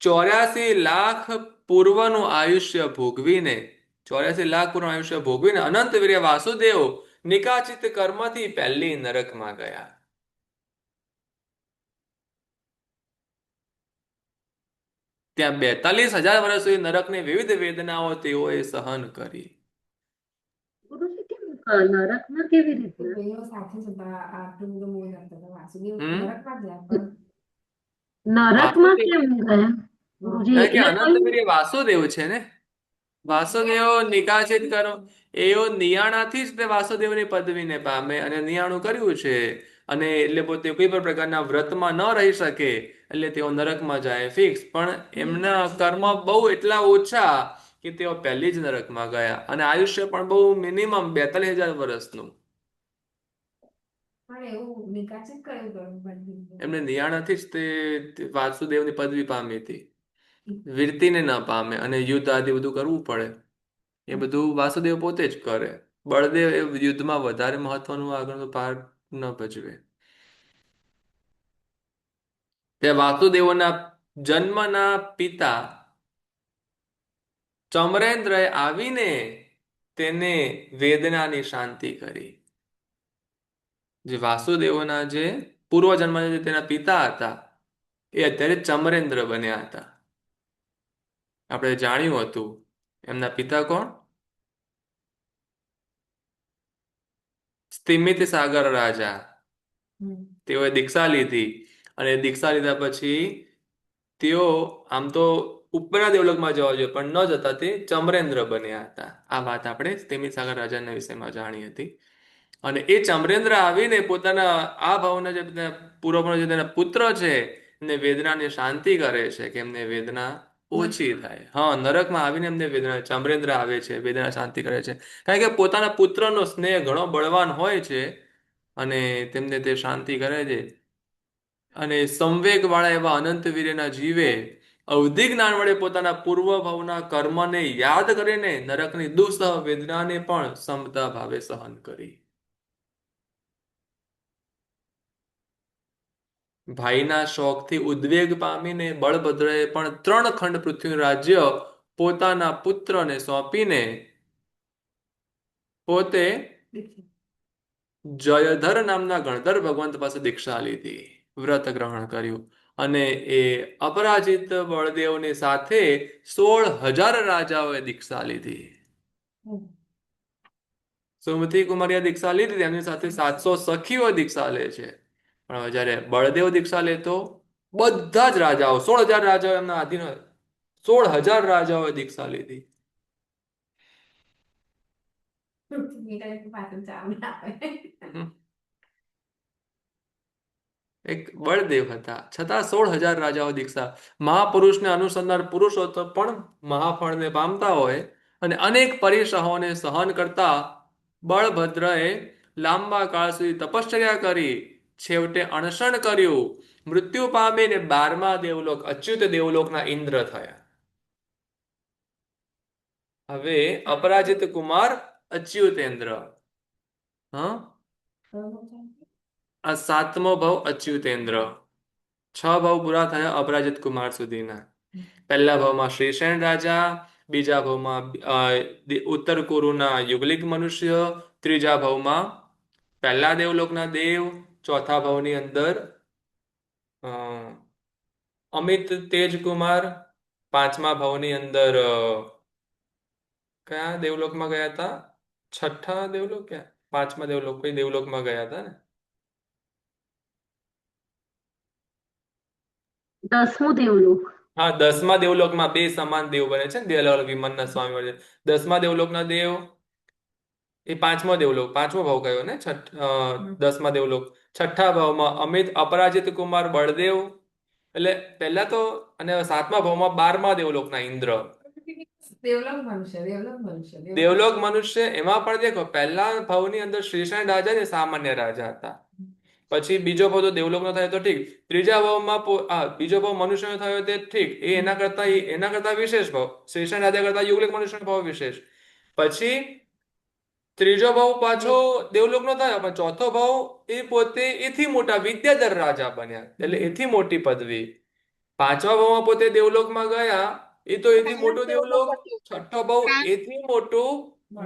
84 લાખ પૂર્વનું આયુષ્ય ભોગવીને 84 લાખ પૂર્વનું આયુષ્ય ભોગવીને અનંતવીર્ય વાસુદેવ નિકાચિત કર્મથી પહેલી નરકમાં ગયા. ત્યાં 42,000 વર્ષ સુધી નરકની વિવિધ વેદનાઓ તેઓએ સહન કરી. ગુરુજી કેમ નરકમાં કેવી રીતના? ભાઈઓ સાથે જ હતા, આટલું બધું મોહ રાખતા હતા. વાસુદેવ હમ નરકમાં જ ગયા, પણ નરકમાં વાસુદેવ કેમ ગયા ગુરુજી? કારણ કે એટલે કોઈ અનંતવીર્ય વાસુદેવ છે ને, વાસુદેવ નિકાચિત કરો, એઓ નિયાણાથી જ તે વાસુદેવની પદવીને પામે અને નિયાણું કર્યું છે, અને એટલે પોતે કોઈ પણ પ્રકારના વ્રતમાં ન રહી શકે એટલે તેઓ નરકમાં જાય ફિક્સ. પણ એમના કર્મ બહુ એટલા ઓછા કે તેઓ પહેલી જ નરકમાં ગયા, અને આયુષ્ય પણ બહુ મિનિમમ 42,000 વર્ષનું. પણ એવું નિકાચિત કયું કર્મ બંધ. એમને નિયાણાથી જ તે વાસુદેવની પદવી પામી હતી. વીરતીને ન પામે અને યુદ્ધ આદિ બધું કરવું પડે, એ બધું વાસુદેવ પોતે જ કરે. બળદેવ એ યુદ્ધમાં વધારે મહત્વનું આગળનો પાર્ટ ન ભજવે. તે વાસુદેવોના જન્મના પિતા ચમરેન્દ્રએ આવીને તેને વેદનાની શાંતિ કરી. જે વાસુદેવોના જે પૂર્વજન્મના જે તેના પિતા હતા એ અત્યારે ચમરેન્દ્ર બન્યા હતા. આપણે જાણ્યું હતું એમના પિતા કોણ? સ્થિમિત સાગર રાજા. તેઓએ દીક્ષા લીધી, અને દીક્ષા લીધા પછી તેઓ આમ તો ઉપરના દેવલોકમાં જવા જોઈએ પણ ન જતા તે ચમરેન્દ્ર બન્યા હતા. આ વાત આપણે સ્થિમિત સાગર રાજાના વિષયમાં જાણી હતી. અને એ ચમરેન્દ્ર આવીને પોતાના આ ભાવના જે પૂર્વનો જે તેના પુત્ર છે એમને વેદનાની શાંતિ કરે છે કે એમને વેદના ઓછી થાય. હા, નરકમાં આવીને એમને વેદના, ચમરેન્દ્ર આવે છે, વેદના શાંતિ કરે છે, કારણ કે પોતાના પુત્રનો સ્નેહ ઘણો બળવાન હોય છે અને તેમને તે શાંતિ કરે છે. અને સંવેગ વાળા એવા અનંતવીર્યના જીવે અવધિ જ્ઞાન વડે પોતાના પૂર્વ ભાવના કર્મને યાદ કરીને નરકની દુઃસહ વેદનાને પણ સમતા ભાવે સહન કરી. ભાઈના શોકથી ઉદ્વેગ પામીને બળભદ્રએ પણ 3 ખંડ પૃથ્વીનું રાજ્ય પોતાના પુત્રને સોંપીને પોતે જયધર નામના ગણધર ભગવંત પાસે દીક્ષા લીધી, વ્રત ગ્રહણ કર્યું, અને એ અપરાજિત બળદેવની સાથે 16,000 રાજાઓએ દીક્ષા લીધી. સુમતિ કુમારીએ દીક્ષા લીધી, તેમની સાથે 700 સખીઓ દીક્ષા લે છે. પણ જ્યારે બળદેવ દીક્ષા લેતો બધા જ રાજાઓ 16,000 રાજાઓ એમના આધીન, 16,000 રાજાઓએ દીક્ષા લીધી. પાછળ ચાલુ આવે. હમ. એક બળદેવ હતા છતાં 16,000 રાજાઓ દીક્ષા. મહાપુરુષને અનુસંધાન પુરુષોત્તમ પણ મહાફળને પામતા હોય, અને અનેક પરીસહોને સહન કરતા બળભદ્રએ લાંબા કાળ સુધી તપશ્ચર્યા કરી, છેવટે અણસણ કર્યું, મૃત્યુ પામીને 12મા દેવલોક અચ્યુત દેવલોકના ઇન્દ્ર થયા. હવે અપરાજિત કુમાર અચ્યુતેન્દ્ર. હા, આ 7મો ભાવ અચ્યુતેન્દ્ર. 6 ભાવ પૂરા થયા અપરાજિત કુમાર સુધીના. પહેલા ભાવમાં શ્રીશૈણ રાજા, બીજા ભાવમાં ઉત્તર કુરુના યુગલિક મનુષ્ય, ત્રીજા ભાવમાં પહેલા દેવલોકના દેવ, ચોથા ભાવની અંદર અમિત તેજકુમાર, 5મા ભાવની અંદર કયા દેવલોકમાં ગયા હતા? છઠ્ઠા દેવલોક, ક્યાં 5મા દેવલોક, કોઈ દેવલોકમાં ગયા હતા ને? 10મું દેવલોક. હા, 10મા દેવલોકમાં બે સમાન દેવ બને છે ને, બે અલગ અલગ વિમાનના સ્વામી મળે છે. 10મા દેવલોકના દેવ એ 5મો દેવલોક, 5મો ભાવ કયો ને? 10મા દેવલોક. છઠ્ઠા ભાવમાં અમિત અપરાજિત કુમાર બળદેવ, એટલે પહેલા તો, અને 7મા ભાવમાં 12મા દેવલોકના ઇન્દ્ર. દેવલોક મનુષ્ય એમાં પણ દેખો, પહેલા ભાવની અંદર શ્રીશૈણ રાજા ને સામાન્ય રાજા હતા. પછી બીજો ભાવ તો દેવલોકનો થયો તો ઠીક, ત્રીજા ભાવમાં બીજો ભાવ મનુષ્યનો થયો તે ઠીક, એ એના કરતા વિશેષ ભાવ, શ્રીશૈણ રાજા કરતા યુગલિક મનુષ્યનો ભાવ વિશેષ. પછી ત્રીજો ભાવ પાછો દેવલોકનો થયો, પણ ચોથો ભાવ એ પોતે એથી મોટા વિદ્યાધર રાજા બન્યા, એટલે એથી મોટી પદવી. પાંચમા ભાવમાં પોતે દેવલોકમાં ગયા, એ તો એથી મોટું દેવલોક. છઠ્ઠો ભાવ એથી મોટું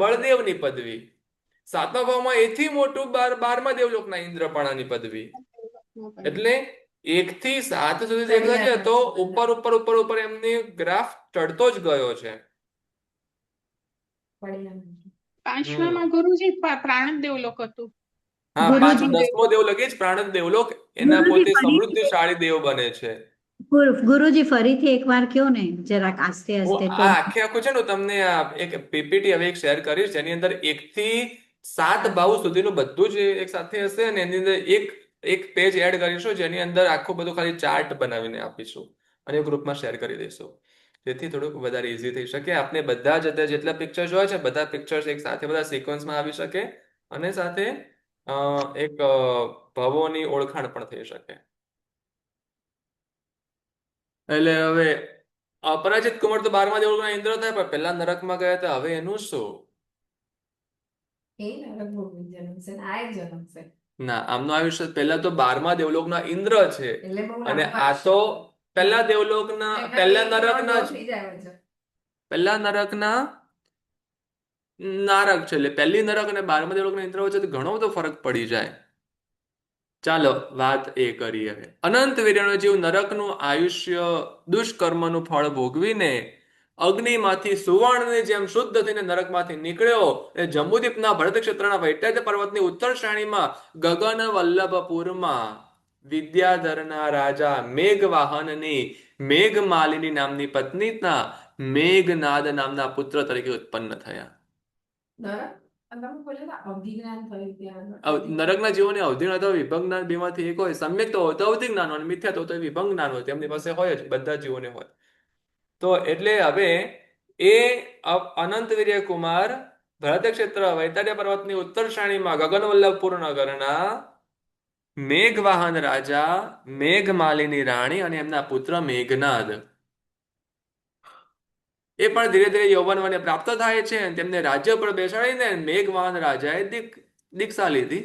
બળદેવની પદવી. સાતમા ભાવમાં એથી મોટું બારમા દેવલોકના ઇન્દ્રપણાની પદવી. એટલે 1 થી 7 સુધી દેખવા જઈએ તો ઉપર ઉપર ઉપર ઉપર એમની ગ્રાફ ચડતો જ ગયો છે. પરિણામ. પાંચમામાં ગુરુજી પ્રાણદ દેવલોક હતું. હા, ગુરુજી 10મો દેવલોક એ જ પ્રાણદ દેવલોક. એના ગુરુજી પોતે ફરીથી સમૃદ્ધિશાળી દેવ બને છે. ગુરુજી ફરીથી એકવાર કયો ને જરાક આસ્તે હું આસ્તે આ તો આખે આખું છે ને હું તમને આ એક પીપીટી હવે એક શેર કરીશ, જેની અંદર 1 થી 7 ભાવ સુધીનું બધું જ એક સાથે હશે, અને એની અંદર એક પેજ એડ કરીશું, જેની અંદર આખું બધું ખાલી ચાર્ટ બનાવીને આપીશું અને ગ્રુપમાં શેર કરી દઈશું, જેથી થોડુંક વધારે ઈઝી થઈ શકે. આપણે બધા જ અત્યારે જેટલા પિક્ચર્સ હોય છે બધા પિક્ચર્સ એક સાથે બધા સિક્વન્સમાં આવી શકે, અને સાથે એક ભાવોની ઓળખાણ પણ થઈ શકે. એટલે હવે અપરાજિત કુમાર તો 12મા દેવલોકના ઇન્દ્ર થાય, પણ પહેલા નરકમાં ગયા હતા, હવે એનું શું? એ નરક ભોગવી જન્મશે ને આ જન્મશે. ના, આમનું આયુષ્ય પહેલા તો 12મા દેવલોકના ઇન્દ્ર છે, એટલે બહુ અને લાંબા આ તો પહેલા દેવલોકના એમના પહેલા એક કરોડ નરકના વર્ષ થઈ જાય છે. પહેલા નરકના નારક છે. એટલે પહેલી નરક અને 12મા દેવલોકના ઇન્દ્ર વચ્ચે તો ઘણો બધો ફરક પડી જાય. ચાલો વાત એ કરીએ હવે. અનંત વીર્યનો જીવ નરકનું આયુષ્ય દુષ્કર્મનું ફળ ભોગવીને અગ્નિમાંથી સુવર્ણની જેમ શુદ્ધ થઈને નરકમાંથી નીકળ્યો, એ જંબુદીપના ભરત ક્ષેત્રના વૈટ્યજ પર્વતની ઉત્તર શ્રેણીમાં ગગન વલ્લભપુરમાં વિદ્યાધરના રાજા મેઘવાહનની મેઘમાલિની નામની પત્નીના મેઘનાદ નામના પુત્ર તરીકે ઉત્પન્ન થયા. નરક અને તમે બોલ્યા હતા અભિજ્ઞાન થયું ત્યાં નરકના જીવોને અવધિ અથવા વિભંગ જ્ઞાન બેમાંથી એક હોય. સમ્યક તો હોય તો અવધિ જ્ઞાન હોય, અને મિથ્યા તો હોય તો વિભંગ જ્ઞાન હોય. તેમની પાસે હોય જ, બધા જીવોને હોય. તો એટલે હવે એ અનંતવીર્ય કુમાર ભરત ક્ષેત્ર વૈતાર્ય પર્વતની ઉત્તર શ્રેણીમાં ગગનવલ્લભપુર નગરના મેઘવાહન રાજા, મેઘમાલિની રાણી અને એમના પુત્ર મેઘનાદ એ પણ ધીરે ધીરે યૌવન વને પ્રાપ્ત થાય છે, અને તેમને રાજ્ય પર બેસાડીને મેઘવાહન રાજાએ દીક્ષા લીધી.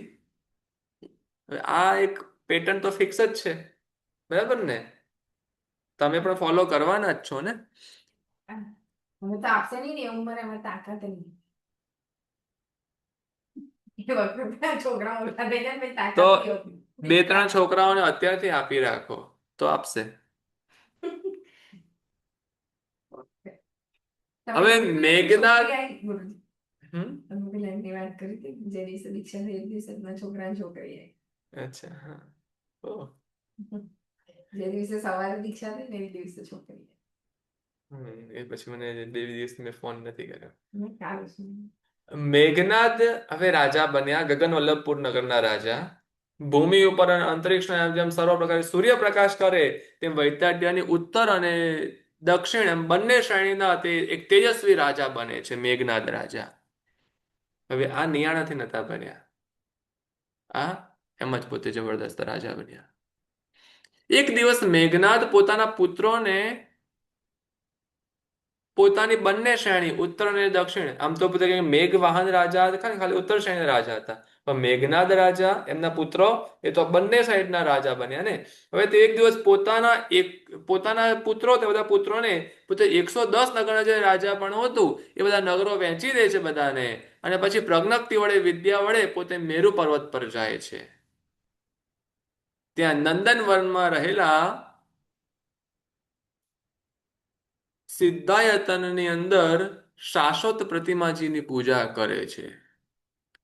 હવે આ એક પેટર્ન તો ફિક્સ જ છે, બરાબર ને? તમે પણ ફોલો કરવાના જ છો ને? અમે તો આપશે નહીં ને ઉંમરે અમે તાકાત નહીં. એ વખતે છોકરા મોટા થઈ જાય પછી તાકાત તો નહીં હોતી. 2-3 છોકરાઓને અત્યારથી આપી રાખો તો આપશે. તમે હવે જોયું પેલી મેઘનાદ છોકરી આઈ ગુરુજી? હમ તમે પેલા એમની વાત કરી હતી જે દિવસે દીક્ષા થઈ એ દિવસે એમના છોકરા અને છોકરી આઈ. અચ્છા, હા. ઓહ. જે દિવસે સવારે દીક્ષા થઈ ને એ દિવસે છોકરી આઈ. એ પછી મને 2 દિવસથી મેં ફોન નથી કર્યો. મેં કાલે સુન્યું. મેઘનાદ હવે રાજા બન્યા, ગગન વલ્લભપુર નગરના રાજા. ભૂમિ ઉપર અને અંતરિક્ષના જેમ સર્વ પ્રકારે સૂર્યપ્રકાશ કરે તેમ વૈતાડ્યની ઉત્તર અને દક્ષિણ એમ બંને શ્રેણીના તે એક તેજસ્વી રાજા બને છે, મેઘનાદ રાજા. હવે આ નિયાણાથી નતા બન્યા, આ એમ જ પોતે જબરદસ્ત રાજા બન્યા. એક દિવસ મેઘનાદ પોતાના પુત્રોને પોતાની બંને શ્રેણી ઉત્તર અને દક્ષિણ, આમ તો પોતે મેઘવાહન રાજા હતા, ખાલી ઉત્તર શ્રેણી રાજા હતા, પણ મેઘનાદ રાજા એમના પુત્રો એ તો બંને સાઈડના રાજા બન્યા ને. હવે તે એક દિવસ પોતાના પુત્રો તે બધા પુત્રોને પોતે 110 નગરના જે રાજા પણ હતું એ બધા નગરો વહેંચી દે છે બધાને, અને પછી પ્રજ્ઞપ્તિ વડે વિદ્યા વડે પોતે મેરુ પર્વત પર જાય છે. ત્યાં નંદનવનમાં રહેલા સિદ્ધાયતનની અંદર શાશ્વત પ્રતિમાજીની પૂજા કરે છે,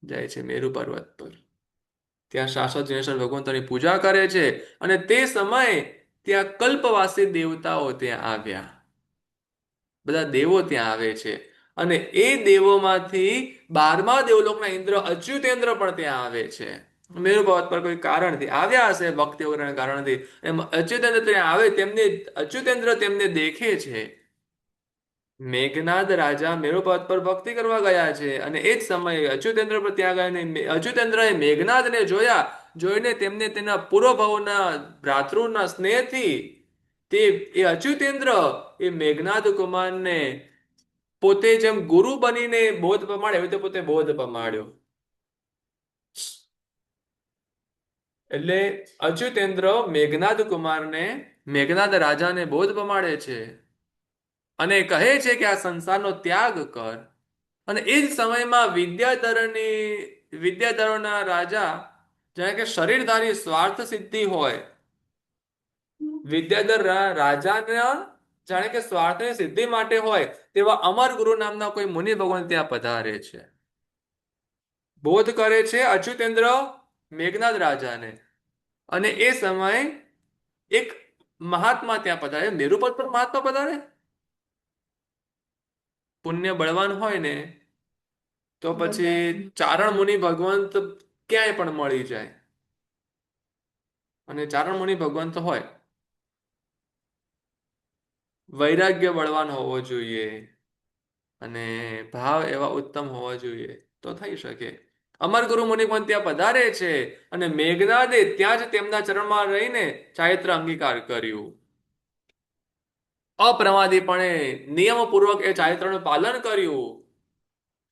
જાય છે મેરુ પર્વત પર. ત્યાં શાશ્વત જિનેશ્વર ભગવંતોની પૂજા કરે છે, અને તે સમયે ત્યાં કલ્પવાસી દેવતાઓ ત્યાં આવ્યા. બધા દેવો ત્યાં આવે છે, અને એ દેવોમાંથી 12મા દેવલોકના ઇન્દ્ર અચ્યુતેન્દ્ર પણ ત્યાં આવે છે. મેરુ પર્વત પર કોઈ કારણથી આવ્યા હશે, ભક્તિ વગરના કારણથી. એમ અચ્યુતેન્દ્ર ત્યાં આવે, અચ્યુતેન્દ્ર તેમને દેખે છે. મેઘનાદ રાજા મેરુ પર્વત પર ભક્તિ કરવા ગયા છે, અને એ જ સમયે અચ્યુતેન્દ્ર પર ત્યાં ગયા, અચ્યુતેન્દ્રએ મેઘનાદને જોઈને તેમને તેના પૂર્વભાવના ભ્રાતૃના સ્નેહથી એ અચ્યુતેન્દ્ર એ મેઘનાદ કુમારને પોતે જેમ ગુરુ બનીને બોધ પમાડે એવી રીતે પોતે બોધ પમાડ્યો. એટલે અચ્યુતેન્દ્ર મેઘનાદ કુમારને, મેઘનાદ રાજાને બોધ પમાડે છે અને કહે છે કે આ સંસારનો ત્યાગ કર. અને એ જ સમયમાં વિદ્યાધરોના રાજા, જાણે કે શરીરધારી સ્વાર્થ સિદ્ધિ હોય, વિદ્યાધર રાજાના જાણે કે સ્વાર્થની સિદ્ધિ માટે હોય તેવા અમર ગુરુ નામના કોઈ મુનિ ભગવાન ત્યાં પધારે છે. બોધ કરે છે અચ્યુતેન્દ્ર મેઘનાદ રાજાને. અને એ સમય એક મહાત્મા ત્યાં પધારે. મેરુપદ પર મહાત્મા પધારે. પુણ્ય બળવાન હોય ને તો પછી ચારણ મુનિ ભગવંત ક્યાંય પણ મળી જાય. અને ચારણ મુનિ ભગવંત હોય, વૈરાગ્ય બળવાન હોવો જોઈએ અને ભાવ એવા ઉત્તમ હોવા જોઈએ તો થઈ શકે. અમર ગુરુ મુનિ પણ ત્યાં પધારે છે અને મેઘનાદે ત્યાં જ તેમના ચરણમાં રહીને ચારિત્ર અંગીકાર કર્યું. અપ્રમાદીપણે નિયમપૂર્વક એ ચારિત્રનું પાલન કર્યું.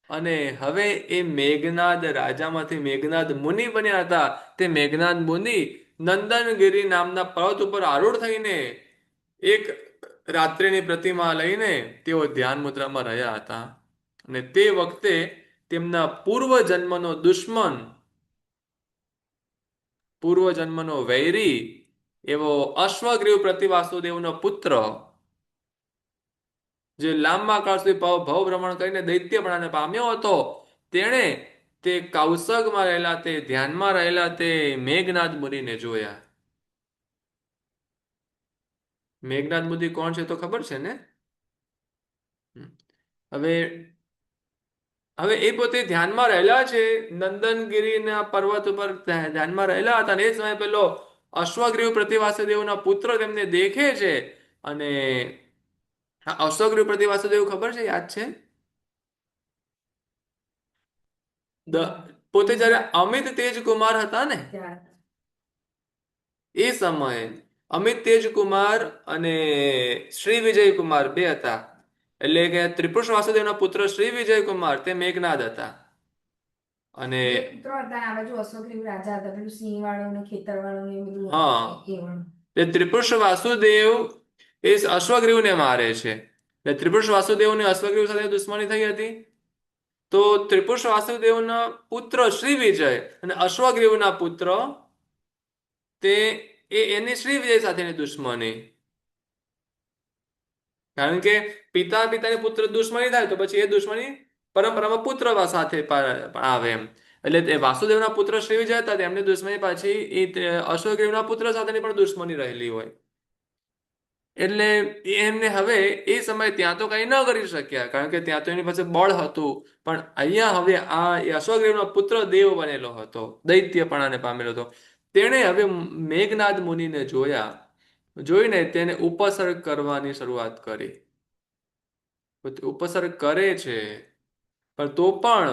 અને હવે એ મેઘનાદ રાજામાંથી મેઘનાદ મુનિ બન્યા હતા. તે મેઘનાદ મુનિ નંદનગીરી નામના પર્વત ઉપર આરૂઢ થઈને એક રાત્રિની પ્રતિમા લઈને તેઓ ધ્યાન મુદ્રામાં રહ્યા હતા. અને તે વખતે તેમના પૂર્વજન્મનો વૈરી એવો અશ્વગ્રીવ પ્રતિવાસુદેવનો પુત્ર, જે લાંબા કાળ સુધી ભવભ્રમણ કરીને દૈત્યપણાને પામ્યો હતો, તેણે તે કૌશગમાં રહેલા, તે ધ્યાનમાં રહેલા તે મેઘનાદ મુનિને જોયા. મેઘનાદ મુનિ કોણ છે તો ખબર છે ને? હવે હવે એ પોતે ધ્યાનમાં રહેલા છે, નંદનગીરીના પર્વત ઉપર ધ્યાનમાં રહેલા હતા. અને એ સમય પેલો અશ્વગ્રીવ પ્રતિવાસુદેવના પુત્ર તેમને દેખે છે. અને અશ્વગ્રીવ પ્રતિવાસુદેવ ખબર છે, યાદ છે? પોતે જયારે અમિત તેજકુમાર હતા ને, એ સમયે અમિત તેજકુમાર અને શ્રી વિજયકુમાર બે હતા. એટલે કે ત્રિપુરુષ વાસુદેવના પુત્ર શ્રી વિજયકુમાર તે મેઘનાદ હતા. અને બે પુત્રો હતા. આ બાજુ અશ્વગ્રીવ રાજા હતા, પેલું સિંહ વાળો ને ખેતર વાળો ને એ બધું હા, એ વાળું. તે ત્રિપુરુષ વાસુદેવ એ અશ્વગ્રીવને મારે છે. એટલે ત્રિપુરુષ વાસુદેવને અશ્વગ્રીવ સાથે દુશ્મની થઈ હતી. તો ત્રિપુરુષ વાસુદેવના પુત્ર શ્રી વિજય અને અશ્વગ્રીવના પુત્ર તે એની શ્રી વિજય સાથેની દુશ્મની. કારણ કે પિતાની પુત્ર દુશ્મની થાય તો પછી એ દુશ્મની પરંપરામાં પુત્ર સાથે આવે એમ. એટલે તે વાસુદેવના પુત્ર શ્રી વિજય હતા, તેમની દુશ્મની પાછી એ અશ્વગ્રીવના પુત્ર સાથેની પણ દુશ્મની રહેલી હોય. એટલે એમને હવે એ સમય ત્યાં તો કઈ ન કરી શક્યા, કારણ કે ત્યાં તો એની પાસે બળ હતું. પણ અહીંયા હવે આ અશ્વગ્રીવનો પુત્ર દેવ બનેલો હતો, દૈત્યપણાને પામેલો હતો. તેણે હવે મેઘનાદ મુનિને જોઈને તેને ઉપસર્ગ કરવાની શરૂઆત કરી. ઉપસર્ગ કરે છે, પણ તો પણ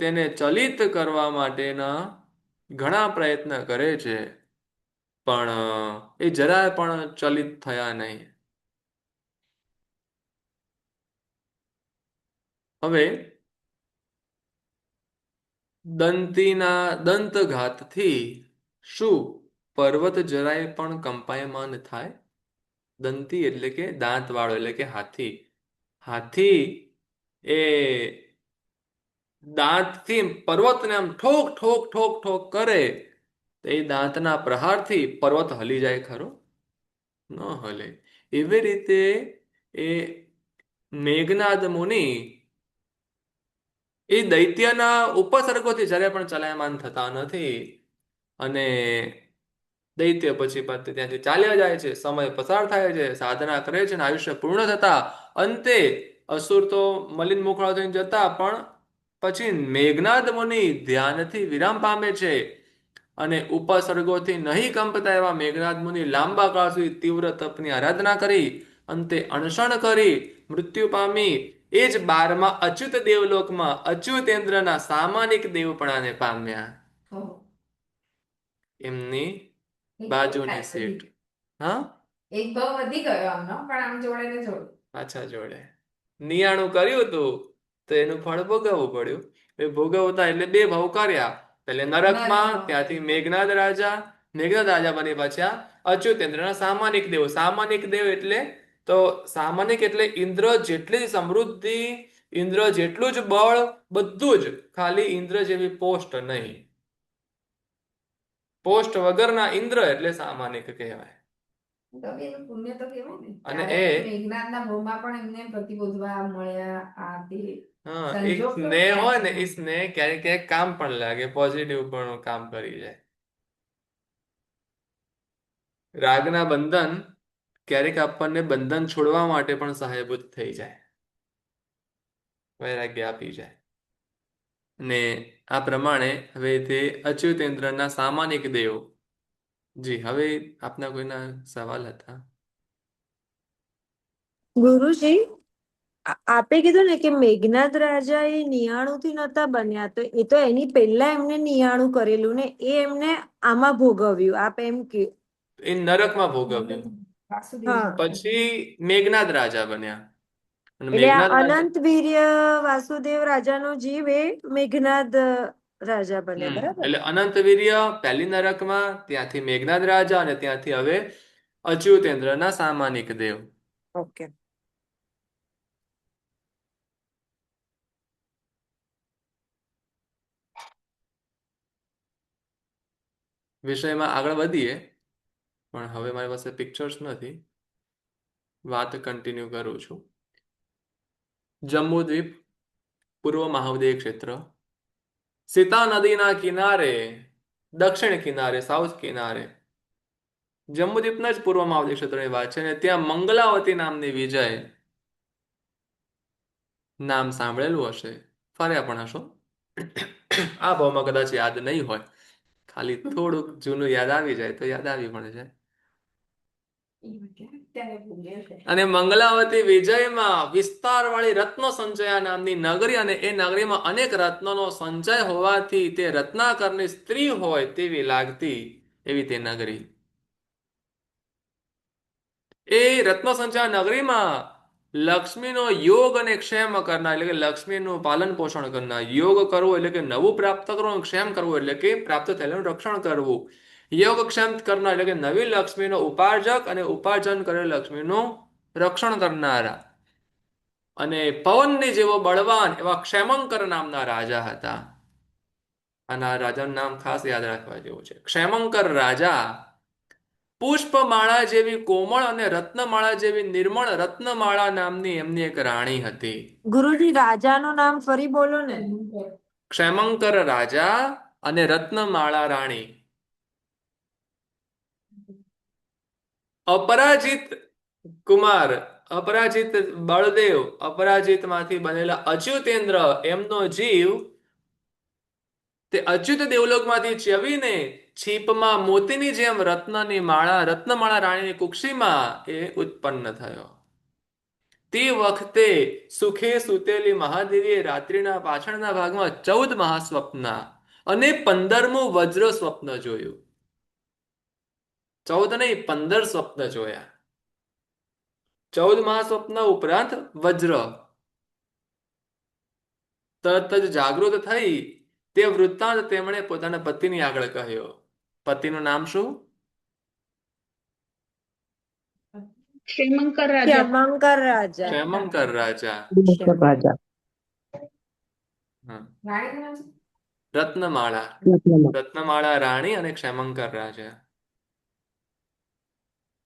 તેને ચલિત કરવા માટેના ઘણા પ્રયત્ન કરે છે, પણ એ જરાય પણ ચલિત થયા નહીં. હવે દંતઘાતથી શું પર્વત જરાય પણ કંપાયમાન થાય? દંતી એટલે કે દાંત વાળો, એટલે કે હાથી. હાથી એ દાંતથી પર્વતને આમ ઠોક ઠોક ઠોક ઠોક કરે તો એ દાંતના પ્રહારથી પર્વત હલી જાય ખરો? ન હલે. એવી રીતે એ મેઘનાદ મુનિ એ દૈત્યના ઉપસર્ગોથી જ્યારે પણ ચલાયમાન થતા નથી. અને દૈત્ય પછી ત્યાંથી ચાલ્યા જાય છે. સમય પસાર થાય છે, સાધના કરે છે, અને આયુષ્ય પૂર્ણ થતા અંતે અસુર તો મલિન મુખડા થઈને જતા, પણ પછી મેઘનાદ મુનિ ધ્યાનથી વિરામ પામે છે. અને ઉપસર્ગોથી નહીં કંપતા એવા મેઘનાદ મુનિ લાંબા કાળ સુધી તીવ્ર તપની આરાધના કરી અંતે અણસણ કરી મૃત્યુ પામી. એ જ 12મા અચ્યુત દેવલોકમાં અચ્યુતેન્દ્રના સામાનિક દેવપણાને પામ્યા. એમની બાજુની સીટ. હા, એક ભાવ વધી ગયો આમનો, પણ આમ જોડે ને જોડે પાછા જોડે. નિયાણું કર્યું હતું તો એનું ફળ ભોગવવું પડ્યું. એ ભોગવતા એટલે બે ભાવ કર્યા. એટલે નરકમાં, નરકમાં. ત્યાંથી મેઘનાદ રાજા બની પાછા અચ્યુતેન્દ્રના સામાનિક દેવ. સામાનિક દેવ એટલે તો સામાનિક એટલે ઇન્દ્ર જેટલી સમૃદ્ધિ, ઇન્દ્ર જેટલું જ બળ, બધું જ, ખાલી ઇન્દ્ર જેવી પોસ્ટ નહીં. પોસ્ટ વગરના ઇન્દ્ર એટલે સામાનિક કહેવાય. તો બી એનું પુણ્ય તો કહેવાય ને. અને ત્યારે એ મેઘનાદના ભવમાં પણ એમને પ્રતિબોધવા મળ્યા આ તે. હા, એક સંજોગ તો સ્નેહ ક્યાં હોય ને, છે? એ સ્નેહ ક્યારેક ક્યારેક કામ પણ લાગે, પોઝિટિવ પણ કામ કરી જાય. રાગના બંધન ક્યારેક આપણને બંધન છોડવા માટે પણ સહાયભૂત થઈ જાય, વૈરાગ્ય આપી જાય. ને આ પ્રમાણે હવે તે અચ્યુતેન્દ્રના સામાનિક દેવ. જી, હવે આપના કોઈના સવાલ હતા? ગુરુજી, આપે કીધું ને કે મેઘનાદ રાજા એ નિયાણું થી નતા બન્યા, તો એ તો એની પહેલા એમને નિયાણું કરેલું ને, એ એમને આમાં ભોગવ્યું. આપ એમ કે એ નરકમાં ભોગવ્યું, વાસુદેવ હા. પછી મેઘનાદ રાજા બન્યા. અને એટલે મેઘનાદ આ રાજા, અનંત વીર્ય વાસુદેવ રાજાનો જીવ એ મેઘનાદ રાજા બન્યા, બરાબર? એટલે અનંત વીર્ય પહેલી નરકમાં, ત્યાંથી મેઘનાદ રાજા, અને ત્યાંથી હવે અચ્યુતેન્દ્રના સામાનિક દેવ. ઓકે. વિષયમાં આગળ વધીએ, પણ હવે મારી પાસે પિક્ચર્સ નથી, વાત કન્ટિન્યુ કરું છું. જમ્બુદ્વીપ, પૂર્વ મહાદેવ ક્ષેત્ર, સીતા નદીના કિનારે, દક્ષિણ કિનારે, સાઉથ કિનારે, જમ્બુદ્વીપના જ પૂર્વ મહાદેવ ક્ષેત્રની વાત છે. ને ત્યાં મંગલાવતી નામની વિજય, નામ સાંભળેલું હશે, ફર્યા પણ હશો. આ ભાવમાં કદાચ યાદ નહીં હોય, ખાલી થોડુંક જૂનું યાદ આવી જાય તો યાદ આવી પણ જાય. ત્યારે પુણ્ય છે. અને મંગલાવતી વિજયમાં વિસ્તારવાળી રત્ન સંચયા નામની નગરી, અને એ નગરીમાં અનેક રત્નોનો સંચય હોવાથી તે રત્નાકરની સ્ત્રી હોય તેવી લાગતી એવી તે નગરી. એ રત્ન સંચય નગરીમાં લક્ષ્મીનો યોગ અને ક્ષેમ કરનાર, એટલે કે લક્ષ્મીનું પાલન પોષણ કરનાર, યોગ કરવો એટલે કે નવું પ્રાપ્ત કરવું, ક્ષેમ કરવું એટલે કે પ્રાપ્ત થયેલું રક્ષણ કરવું, યોગક્ષેમ કરનાર એટલે કે નવી લક્ષ્મીનો ઉપાર્જક અને ઉપાર્જન કરેલ લક્ષ્મીનું રક્ષણ કરનારા, અને પવનની જેવો બળવાન એવા ક્ષેમંકર નામના રાજા હતા. અને આ રાજાનું નામ ખાસ યાદ રાખવા જેવું છે. ક્ષેમંકર રાજા પુષ્પમાળા જેવી કોમળ અને રત્નમાળા જેવી નિર્મળ રત્નમાળા નામની એમની એક રાણી હતી. ગુરુજી, રાજાનું નામ ફરી બોલો ને. ક્ષેમંકર રાજા અને રત્નમાળા રાણી. અપરાજિત કુમાર, અપરાજિત બળદેવ, અપરાજિતમાંથી બનેલા અચ્યુતેન્દ્ર, એમનો જીવ તે અચ્યુત દેવલોકમાંથી ચ્યવીને છીપમાં મોતીની જેમ રત્નમાળા રાણીની કુક્ષીમાં એ ઉત્પન્ન થયો. તે વખતે સુખે સૂતેલી મહાદેવીએ રાત્રિના પાછળના ભાગમાં 14 મહાસ્વપ્ન અને 15મું વજ્ર સ્વપ્ન જોયું. 14 નહીં, 15 સ્વપ્ન જોયા. 14 મહાસ્વપ્ન ઉપરાંત વજ્ર. તરત જ જાગૃત થઈ તે વૃત્તાંત તેમણે પોતાના પતિની આગળ કહ્યો. પતિનું નામ શું? ક્ષેમંકર રાજા. ક્ષેમંકર રાજા. ક્ષેમંકર રાજા. રાજા હા. રાણીનું નામ શું? રત્નમાળા. રત્નમાળા રાણી અને ક્ષેમંકર રાજા.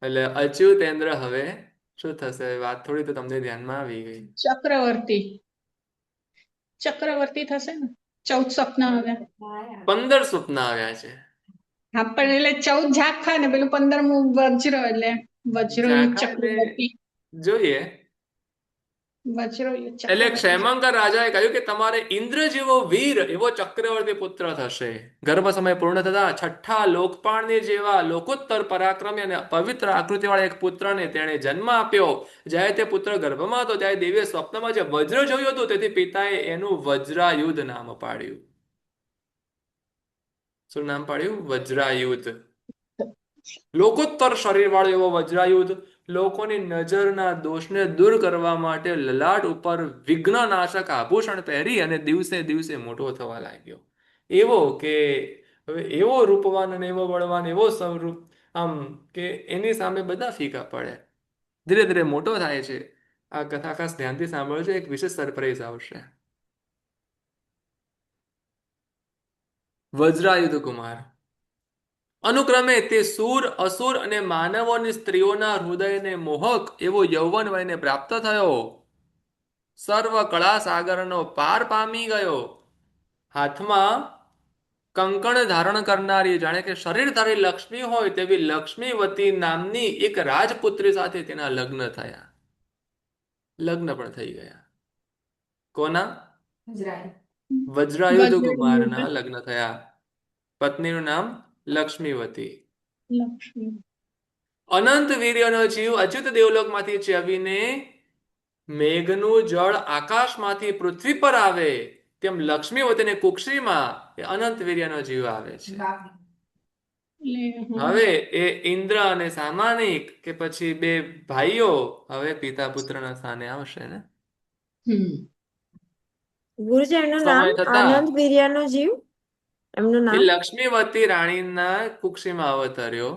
એટલે અચ્યુતેન્દ્ર હવે શું થશે? વાત થોડી તો તમને ધ્યાનમાં આવી ગઈ. ચક્રવર્તી. ચક્રવર્તી થશે ને? 14 સ્વપ્ન આવ્યા. 15 સ્વપ્ન આવ્યા છે. હા, પણ એટલે 14 ઝાંખા ને પેલું 15મું વજ્ર, એટલે વજ્ર ઝાંખા એટલે ચક્રવર્તી. જોઈએ. વજ્ર એટલે ચક્રવર્તી. ક્ષેમંકર રાજાએ કહ્યું કે તમારે ઇન્દ્ર જેવો વીર એવો ચક્રવર્તી પુત્ર થશે. ગર્ભ સમય પૂર્ણ થતા છઠ્ઠા લોકપાળની જેવા લોકોત્તર પરાક્રમી અને પવિત્ર આકૃતિવાળા એક પુત્રને તેણે જન્મ આપ્યો. જ્યારે તે પુત્ર ગર્ભમાં હતો ત્યારે દેવીએ સ્વપ્નમાં જે વજ્ર જોયું હતું, તેથી પિતાએ એનું વજ્રાયુધ નામ પાડ્યું. શું નામ પાડ્યું? વજ્રાયુધ. લોકોત્તર શરીર વાળો એવો વજ્રાયુધ, લોકોની નજરના દોષને દૂર કરવા માટે લલાટ ઉપર વિઘ્નનાશક આભૂષણ પહેરી અને દિવસે દિવસે મોટો થવા લાગ્યો. એવો કે હવે એવો રૂપવાન અને એવો બળવાન એવો સ્વરૂપ આમ કે એની સામે બધા ફીકા પડે. ધીરે ધીરે મોટો થાય છે. આ કથા ખાસ ધ્યાનથી સાંભળજો, એક વિશેષ સરપ્રાઈઝ આવશે. વજ્રાયુધ કુમાર અનુક્રમે તે સુર, અસુર અને માનવોની સ્ત્રીઓના હૃદયને મોહક એવો યૌવન વયને પ્રાપ્ત થયો. સર્વ કળા સાગરનો પાર પામી ગયો. હાથમાં કંકણ ધારણ કરનારી, જાણે કે શરીરધારી લક્ષ્મી હોય તેવી લક્ષ્મીવતી નામની એક રાજપુત્રી સાથે તેના લગ્ન થયા. લગ્ન પણ થઈ ગયા. કોના? ગુજરાતી. વજ્રાયુધ કુમારના લગ્ન થયા. પત્નીનું નામ લક્ષ્મીવતી. લક્ષ્મી. અનંત વીર્યનો જીવ અચ્યુત દેવલોકમાંથી ચ્યવીને મેઘનું જળ આકાશમાંથી પૃથ્વી પર આવે તેમ લક્ષ્મીવતીને કુક્ષીમાં એ અનંત વીર્યનો જીવ આવે છે. બાપરી. હવે એ ઇન્દ્ર અને સામાનિક કે પછી બે ભાઈઓ હવે પિતા પુત્રના સ્થાને આવશે ને. ગુરુજી એમનું સમય નામ થતા આનંદ વીર્યાનો જીવ, એમનું એ નામ લક્ષ્મીવતી રાણીના કુક્ષીમાં અવતર્યો.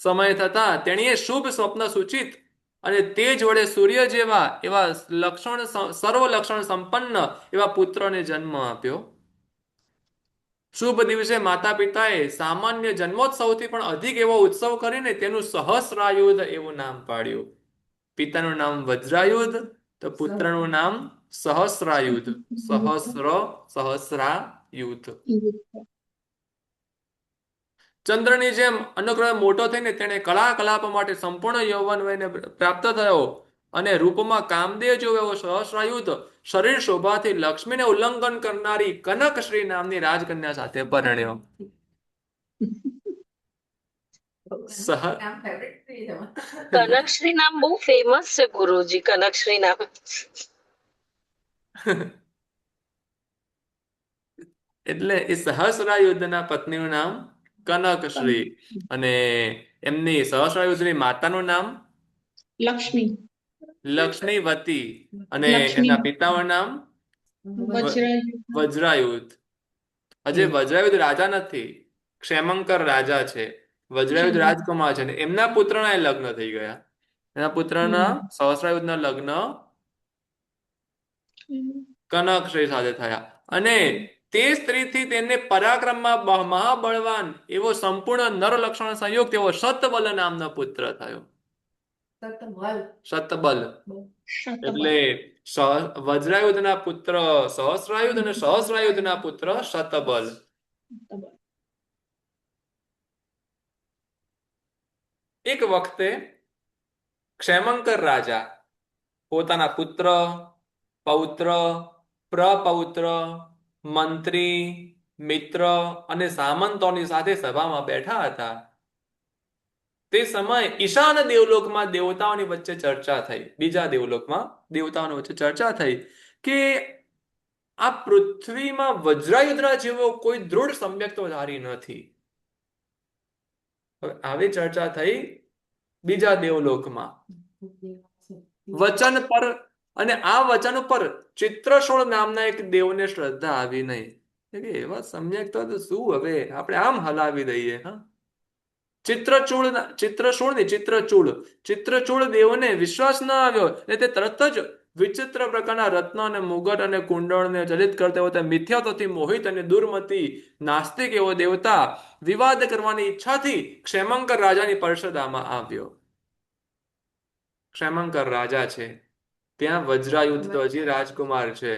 સમય થતા તેણીએ શુભ સ્વપ્ન સૂચિત અને તેજ વડે સૂર્ય જેવા એવા સર્વ લક્ષણ સંપન્ન એવા પુત્રને જન્મ આપ્યો. શુભ દિવસે માતા પિતાએ સામાન્ય જન્મોત્સવથી પણ અધિક એવો ઉત્સવ કરીને તેનું સહસ્રાયુધ એવું નામ પાડ્યું. પિતાનું નામ વજ્રાયુધ તો પુત્રનું નામ સહસ્રાયુધ. સહસ્રાયુધ. ચંદ્રની જેમ અનુક્રમે મોટો થઈને તેણે કળા કલાપ માટે સંપૂર્ણ યૌવન વયને પ્રાપ્ત થયો અને રૂપમાં કામદેવ જેવો એવો સહસ્રાયુધ શરીર શોભાથી લક્ષ્મીને ઉલ્લંઘન કરનારી કનકશ્રી નામની રાજકન્યા સાથે પરણ્યો. નામ favorite થઈ જવા. કનકશ્રી નામ બહુ ફેમસ છે ગુરુજી, કનકશ્રી નામ. એટલે એ સહસ્રાયુધના પત્નીનું નામ કનકશ્રી અને એમની સહસ્રાયુધની માતાનું નામ લક્ષ્મી. લક્ષ્મીવતી અને લક્ષ્મી. એના પિતાનું નામ વજ્રાયુધ. વજ્રાયુધ. હજી વજ્રાયુધ રાજા નથી, ક્ષેમંકર રાજા છે. વજ્રાયુધ રાજકુમાર છે ને એમના પુત્રના એ લગ્ન થઈ ગયા. એના પુત્રના સહસ્રાયુધના લગ્ન કનકશ્રી સાથે થયા અને તે સ્ત્રીથી તેને પરાક્રમમાં મહાબળવાન એવો સંપૂર્ણ નર લક્ષણ સંયુક્ત એવો શતબલ નામનો પુત્ર થયો. સતબલ. શતબલ એટલે વજ્રાયુધના પુત્ર સહસ્રાયુધ અને સહસ્રાયુધના પુત્ર શતબલ. એક વખતે ક્ષેમંકર રાજા પોતાના પુત્ર, પૌત્ર, પ્રપૌત્ર, મંત્રી, મિત્ર અને સામંતોની સાથે સભામાં બેઠા હતા. તે સમયે ઈશાન દેવલોકમાં દેવતાઓની વચ્ચે ચર્ચા થઈ. બીજા દેવલોકમાં દેવતાઓની વચ્ચે ચર્ચા થઈ કે આ પૃથ્વીમાં વજ્રાયુધના જેવો કોઈ દૃઢ સમ્યક્તોધારી નથી. આવી ચર્ચા થઈ બીજા દેવલોકમાં. વચન પર અને આ વચન ઉપર ચિત્રશૂળ નામના એક દેવને શ્રદ્ધા આવી નહીં. એવા સમ્યક તો શું હવે આપણે આમ હલાવી દઈએ. હા, ચિત્રચૂળ દેવને વિશ્વાસ ન આવ્યો એટલે તે તરત જ વિચિત્ર પ્રકારના રત્ન અને મુગટ અને કુંડળને ચલિત કરતા હોતા મિથ્યાત્વથી મોહિત અને દુર્મતી નાસ્તિક એવો દેવતા વિવાદ કરવાની ઈચ્છાથી ક્ષેમંકર રાજાની પરિષદામાં આવ્યો. ક્ષેમંકર રાજા છે, ત્યાં વજ્રાયુધ તો હજી રાજકુમાર છે,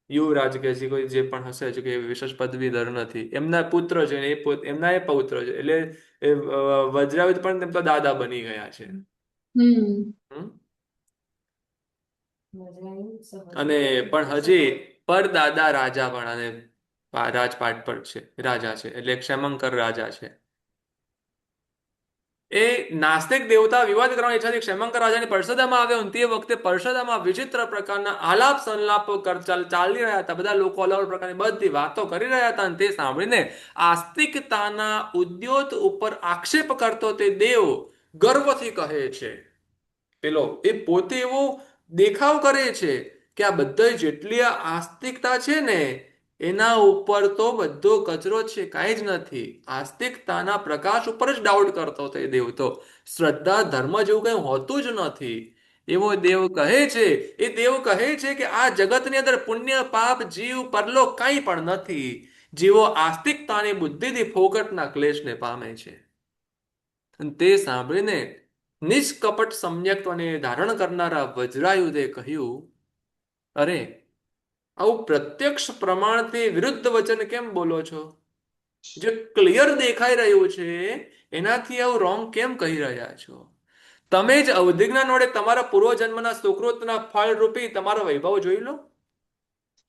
યુવરાજ કે હજી કોઈ જે પણ હશે હજી કોઈ વિશેષ પદવીધર નથી. એમના પુત્ર છે ને એમના એ પૌત્ર છે એટલે એ વજ્રાયુધ પણ તેમ તો દાદા બની ગયા છે. અને પણ હજી પરદાદા રાજા પણ અને રાજપાટ પર છે, રાજા છે એટલે ક્ષેમંકર રાજા છે. એ નાસ્તિક દેવતા વિવાદ કરવાની ઈચ્છાથી ક્ષેમંકર રાજાની પરિષદામાં આવ્યો. તે વખતે પરિષદામાં વિચિત્ર પ્રકારના આલાપ સંલાપો ચાલી રહ્યા હતા. બધા લોકો અલગ અલગ પ્રકારની બધી વાતો કરી રહ્યા હતા અને તે સાંભળીને આસ્તિકતાના ઉદ્યોત ઉપર આક્ષેપ કરતો તે દેવ ગર્વથી કહે છે. પેલો એ પોતે એવો દેખાવ કરે છે કે આ બધા જેટલી આ આસ્તિકતા છે ને એના ઉપર તો બધો કચરો છે, કાંઈ જ નથી. આસ્તિકતાના પ્રકાશ ઉપર જ ડાઉટ કરતો હતો એ દેવ તો. શ્રદ્ધા ધર્મ જેવું કંઈ હોતું જ નથી એવો દેવ કહે છે. એ દેવ કહે છે કે આ જગતની અંદર પુણ્ય પાપ જીવ પરલોક કાંઈ પણ નથી. જેવો આસ્તિકતાની બુદ્ધિથી ફોકટના ક્લેશને પામે છે. અને તે સાંભળીને નિષ્કપટ સમ્યક્ત્વને ધારણ કરનારા વજ્રાયુધે કહ્યું, અરે આવું પ્રત્યક્ષ પ્રમાણથી વિરુદ્ધ વચન કેમ બોલો છો? જે ક્લિયર દેખાઈ રહ્યું છે એનાથી આવું રોંગ કેમ કહી રહ્યા છો? તમે જ અવધિજ્ઞાન વડે તમારા પૂર્વજન્મના સુકૃતના ફળ રૂપી તમારો વૈભવ જોઈ લો.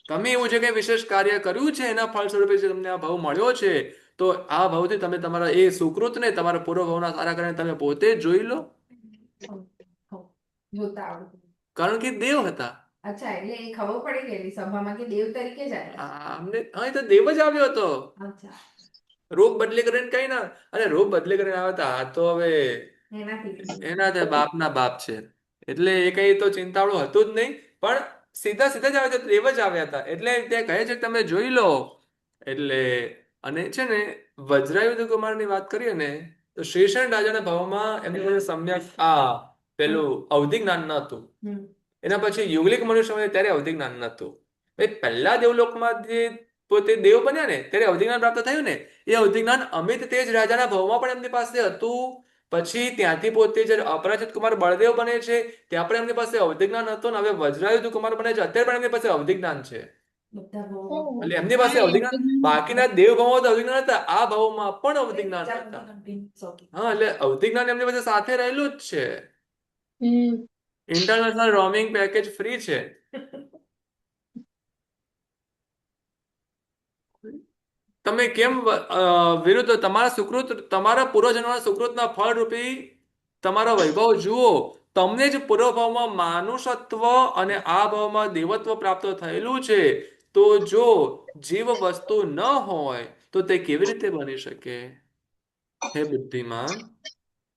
તમે એવું જે કંઈ વિશેષ કાર્ય કર્યું છે એના ફળ સ્વરૂપે જે તમને આ ભાવ મળ્યો છે, તો આ ભાવથી તમે તમારા એ સુકૃતને તમારા પૂર્વ ભાવના સારા કરીને તમે પોતે જ જોઈ લો. જોતા આવડતું. કારણ કે દેવ હતા. અચ્છા, એટલે એ ખબર પડી ગયેલી સભામાં કે દેવ તરીકે જ આવ્યા. એ તો દેવ જ આવ્યો હતો. અચ્છા, રૂપ બદલી કરીને કઈ ના, અને રૂપ બદલી કરીને આવ્યા હતા. આ તો હવે એના બાપના બાપ છે એટલે એ કઈ તો ચિંતાળું હતું જ નહીં. પણ સીધા સીધા જ આવ્યા હતા, દેવ જ આવ્યા હતા. એટલે તે કહે છે કે તમે જોઈ લો. એટલે અને છે ને વજ્રાયુધ કુમારની વાત કરીએ ને તો શેષણ રાજાના ભાવમાં એમની પાસે સમ્યક પેલું અવધિ જ્ઞાન ન હતું. એના પછી યુગલિક મનુષ્ય ત્યારે અવધિ જ્ઞાન નહોતું. પહેલા દેવલોકમાં જે પોતે દેવ બન્યા ને ત્યારે અવધિ જ્ઞાન પ્રાપ્ત થયું ને, એ અવધિ જ્ઞાન અમિત તેજ રાજાના ભાવમાં પણ એમની પાસે હતું. પછી ત્યાંથી પોતે જે અપરાજિત કુમાર બળદેવ બને છે ત્યાં પણ એમની પાસે અવધિ જ્ઞાન હતું. ને હવે વજ્રાયુધ કુમાર બને છે અત્યારે પણ એમની પાસે અવધિ જ્ઞાન છે. એટલે એમની પાસે અવધિ જ્ઞાન, બાકીના દેવ ભાવમાં તો અવધિ જ્ઞાન હતા, આ ભાવમાં પણ અવધિ જ્ઞાન હતા. હા, એટલે અવધિ જ્ઞાન એમની પાસે સાથે રહેલું જ છે. ઇન્ટરનેશનલ રોમિંગ પેકેજ ફ્રી છે. તમે કેમ વિરુદ્ધ તમારા સુકૃત, તમારા પૂર્વજન્મના સુકૃતના ફળ રૂપી તમારો વૈભવ જુઓ. તમને જ પૂર્વ ભાવમાં માનુષત્વ અને આ ભાવમાં દેવત્વ પ્રાપ્ત થયેલું છે. તો જો જીવ વસ્તુ ન હોય તો તે કેવી રીતે બની શકે? હે બુદ્ધિમાન,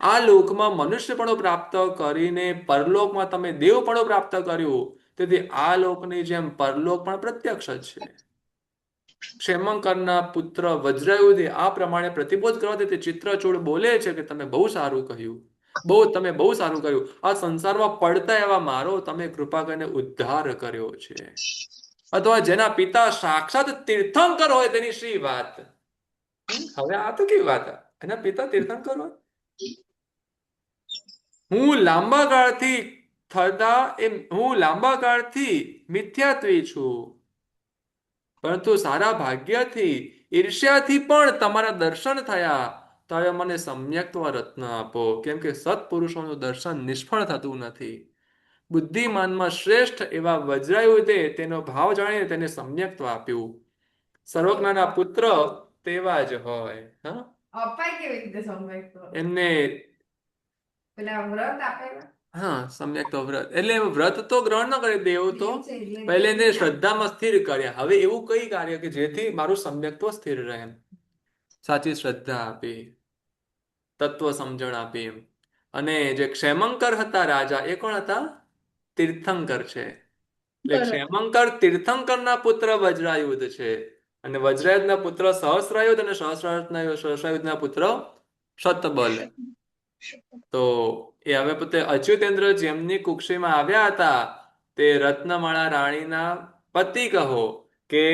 આ લોકમાં મનુષ્યપણું પ્રાપ્ત કરીને પરલોકમાં તમે દેવપણું પ્રાપ્ત કર્યું. તેથી આ લોકની જેમ પરલોક પણ પ્રત્યક્ષ જ છે. ક્ષેમંકરના પુત્ર વજ્રાયુધે આ પ્રમાણે પ્રતિબોધ કરવાથી તે ચિત્રચૂડ બોલે છે કે તમે બહુ સારું કહ્યું, તમે બહુ સારું કર્યું. આ સંસારમાં પડતા એવા મારો તમે કૃપા કરીને ઉદ્ધાર કર્યો છે. અથવા જેના પિતા સાક્ષાત તીર્થંકર હોય તેની શી વાત. હવે આ તો કેવી વાત? એના પિતા તીર્થંકર હોય. હું લાંબા કાળથી મિથ્યાત્વી છું, પરંતુ સારા ભાગ્યથી ઈર્ષ્યાથી પણ તમારા દર્શન થયા. તો હવે મને સમ્યક્ત્વ રત્ન આપો, કેમ કે સત્પુરુષોનું દર્શન નિષ્ફળ થતું નથી. બુદ્ધિમાનમાં શ્રેષ્ઠ એવા વજ્રાયુધે તેનો ભાવ જાણીને તેને સમ્યક્ત્વ આપ્યું. સર્વજ્ઞના પુત્ર તેવા જ હોય. હા, અપાય કેવી રીતે સમ્યક? એમને પેલા વ્રત આપેલા. હા, સમ્યક્ત્વ વ્રત એટલે વ્રત તો ગ્રહણ ન કરે દેવ તો પહેલે એને શ્રદ્ધામાં સ્થિર કર્યા. હવે એવું કઈ કાર્ય કે જેથી મારું સમ્યક્ત્વ સ્થિર રહે, એમ સાચી શ્રદ્ધા આપી, તત્વ સમજણ આપી એમ. અને જે ક્ષેમંકર હતા રાજા, એ કોણ હતા? તીર્થંકર છે. એટલે ક્ષેમંકર તીર્થંકરના પુત્ર વજ્રાયુધ છે. અને વજ્રાયુધના પુત્ર સહસ્રાયુધ, અને સહસ્રાયુધના પુત્ર શતબલ. તો એ હવે પોતે અચ્યુતેન્દ્ર જેમની કુક્ષીમાં આવ્યા હતા તે રત્નમાળા રાણીના પતિ કહો કે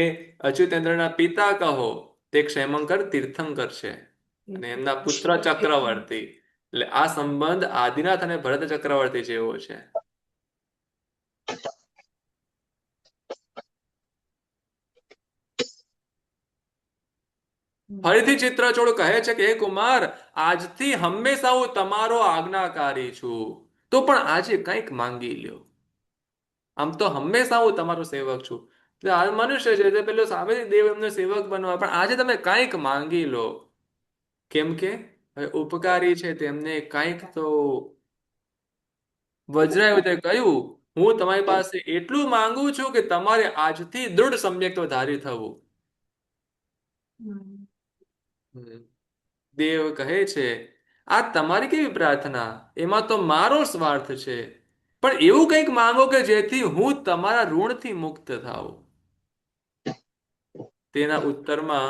અચ્યુતેન્દ્રના પિતા કહો, તે ક્ષેમંકર તીર્થંકર છે અને એમના પુત્ર ચક્રવર્તી. એટલે આ સંબંધ આદિનાથ અને ભરત ચક્રવર્તી જેવો છે. ફરીથી ચિત્રચૂડ કહે છે કે હે કુમાર, આજથી હંમેશા હું તમારો આજ્ઞાકારી છું, તો પણ આજે કંઈક માંગી લ્યો. આમ તો હંમેશા હું તમારો સેવક છું. આ મનુષ્ય છે તે પેલો સામેથી દેવ એમનો સેવક બનવા, પણ આજે તમે કંઈક માંગી લો. કેમ કે ઉપકારી છે તેમને કંઈક તો. વજ્રાયુધે કહ્યું, હું તમારી પાસે એટલું માંગુ છું કે તમારે આજથી દૃઢ સમ્યક્ત્વ ધારી થવું. દેવ કહે છે આ તમારી કેવી પ્રાર્થના? એમાં તો મારો સ્વાર્થ છે. પણ એવું કંઈક માંગો કે જેથી હું તમારા ઋણથી મુક્ત થાઉં. તેના ઉત્તરમાં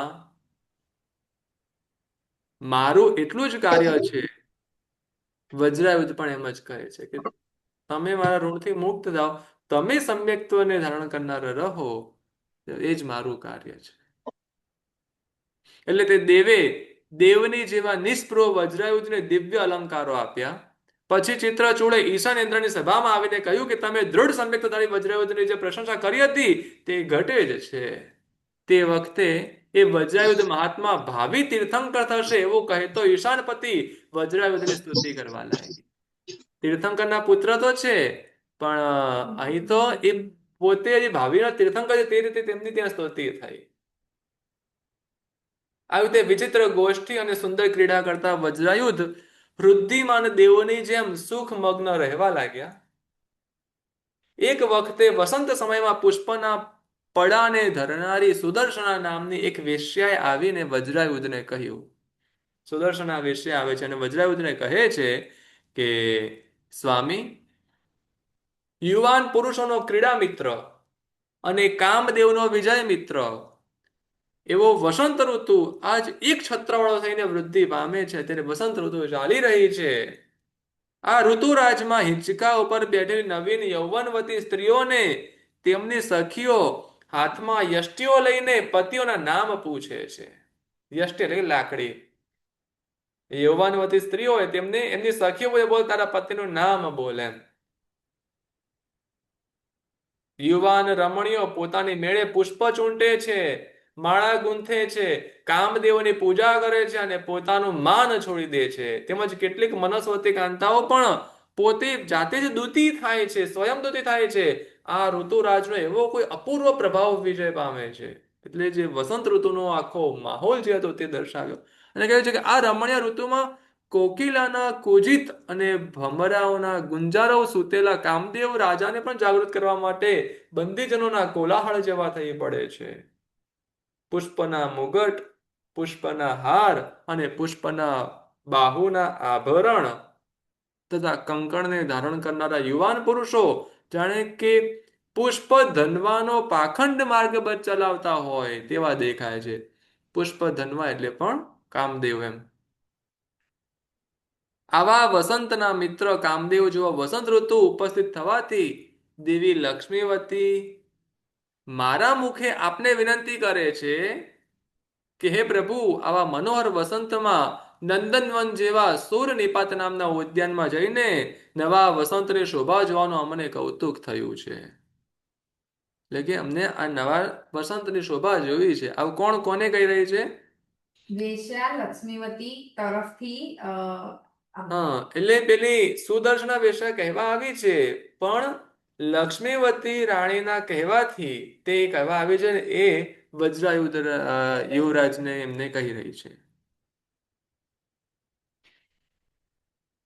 મારું એટલું જ કાર્ય છે. વજ્રાયુધ પણ એમ જ કહે છે કે તમે મારા ઋણથી મુક્ત થાઓ, તમે સમ્યક્ત્વને ધારણ કરનારા રહો, એ જ મારું કાર્ય છે. એટલે તે દેવની જેવા નિષ્પ્રભ વજ્રાયુધને દિવ્ય અલંકારો આપ્યા. પછી ચિત્રચૂડે ઈશાન ઇન્દ્રની સભામાં આવીને કહ્યું કે તમે દૃઢ સમ્યક્તધારી વજ્રાયુધની જે પ્રશંસા કરી હતી તે ઘટે જ છે. તે વખતે એ વજ્રાયુધ મહાત્મા ભાવિ તીર્થંકર થશે એવું કહેતો ઈશાનપતિ વજ્રાયુધની સ્તુતિ કરવા લાગી. તીર્થંકરના પુત્ર તો છે, પણ અહીં તો એ પોતે જે ભાવિના તીર્થંકર છે તે રીતે તેમની ત્યાં સ્તુતિ થઈ. આવી રીતે વિચિત્ર ગોષ્ઠી અને સુંદર ક્રીડા કરતા વજ્રાયુધ વૃદ્ધિમાન દેવોની જેમ સુખમગ્ન રહેવા લાગ્યા. એક વખતે વસંત સમયમાં પુષ્પના પડાને ધરનારી સુદર્શના નામની એક વેશ્યાએ આવીને વજ્રાયુધને કહ્યું. સુદર્શના વેશ્યા આવે છે અને વજ્રાયુધને કહે છે કે સ્વામી, યુવાન પુરુષોનો ક્રીડા મિત્ર અને કામદેવનો વિજય મિત્ર એવો વસંત ઋતુ આજ એક છત્રવાળો થઈને વૃદ્ધિ પામે છે. ત્યારે વસંત ઋતુ ચાલી રહી છે. આ ઋતુરાજમાં હિંચકા ઉપર બેઠેલી નવીન યૌવનવતી સ્ત્રીઓને તેમની સખીઓ હાથમાં યષ્ટિઓ લઈને પતિઓના નામ પૂછે છે. યષ્ટિ એટલે લાકડી. યૌવનવતી સ્ત્રીઓ હોય તેમને એમની સખીઓ બોલ તારા પતિનું નામ બોલ એમ. યુવાન રમણીઓ પોતાની મેળે પુષ્પ ચૂંટે છે, માળા ગૂંથે છે, કામદેવની પૂજા કરે છે અને પોતાનું માન છોડી દે છે. તેમજ કેટલીક મનસ્વતી કાંતાઓ પણ પોતે જાતે જ દૂતી થાય છે, સ્વયં દૂતી થાય છે. આ ઋતુરાજનો એવો કોઈ અપૂર્વ પ્રભાવ વિજય પામે છે. એટલે જે વસંત ઋતુનો આખો માહોલ જે હતો તે દર્શાવ્યો અને કહ્યું છે કે આ રમણીય ઋતુમાં કોકિલાના કુજિત અને ભમરાઓના ગુંજારવ સૂતેલા કામદેવ રાજાને પણ જાગૃત કરવા માટે બંદીજનોના કોલાહળ જેવા થઈ પડે છે. પુષ્પના મુગટ, પુષ્પના હાર અને પુષ્પના બાહુના આભરણ તથા કંકણને ધારણ કરનારા યુવાન પુરુષો જાણે કે પુષ્પ ધનવાનો પાખંડ માર્ગ પર ચલાવતા હોય તેવા દેખાય છે. પુષ્પ ધનવા એટલે પણ કામદેવ એમ. આવા વસંતના મિત્ર કામદેવ જેવો વસંત ઋતુ ઉપસ્થિત થવાથી દેવી લક્ષ્મીવતી મારા મુખે આપને વિનંતી કરે છે કે હે પ્રભુ, આવા મનોહર વસંતમાં નંદનવન જેવા સૂર નિપાત નામના ઉદ્યાનમાં જઈને નવા વસંતની શોભા જોવાનું અમને કૌતુક થયું છે. એટલે કે અમને આ નવા વસંતની શોભા જોઈ છે. આવું કોણ કોને કહી રહી છે? વેશ્યા લક્ષ્મીવતી તરફથી હા, એટલે પેલી સુદર્શના વેશ્યા કહેવા આવી છે, પણ લક્ષ્મીવતી રાણીના કહેવાથી તે કહેવા આવી છે ને એ વજ્રાયુધ યુવરાજને એમને કહી રહી છે.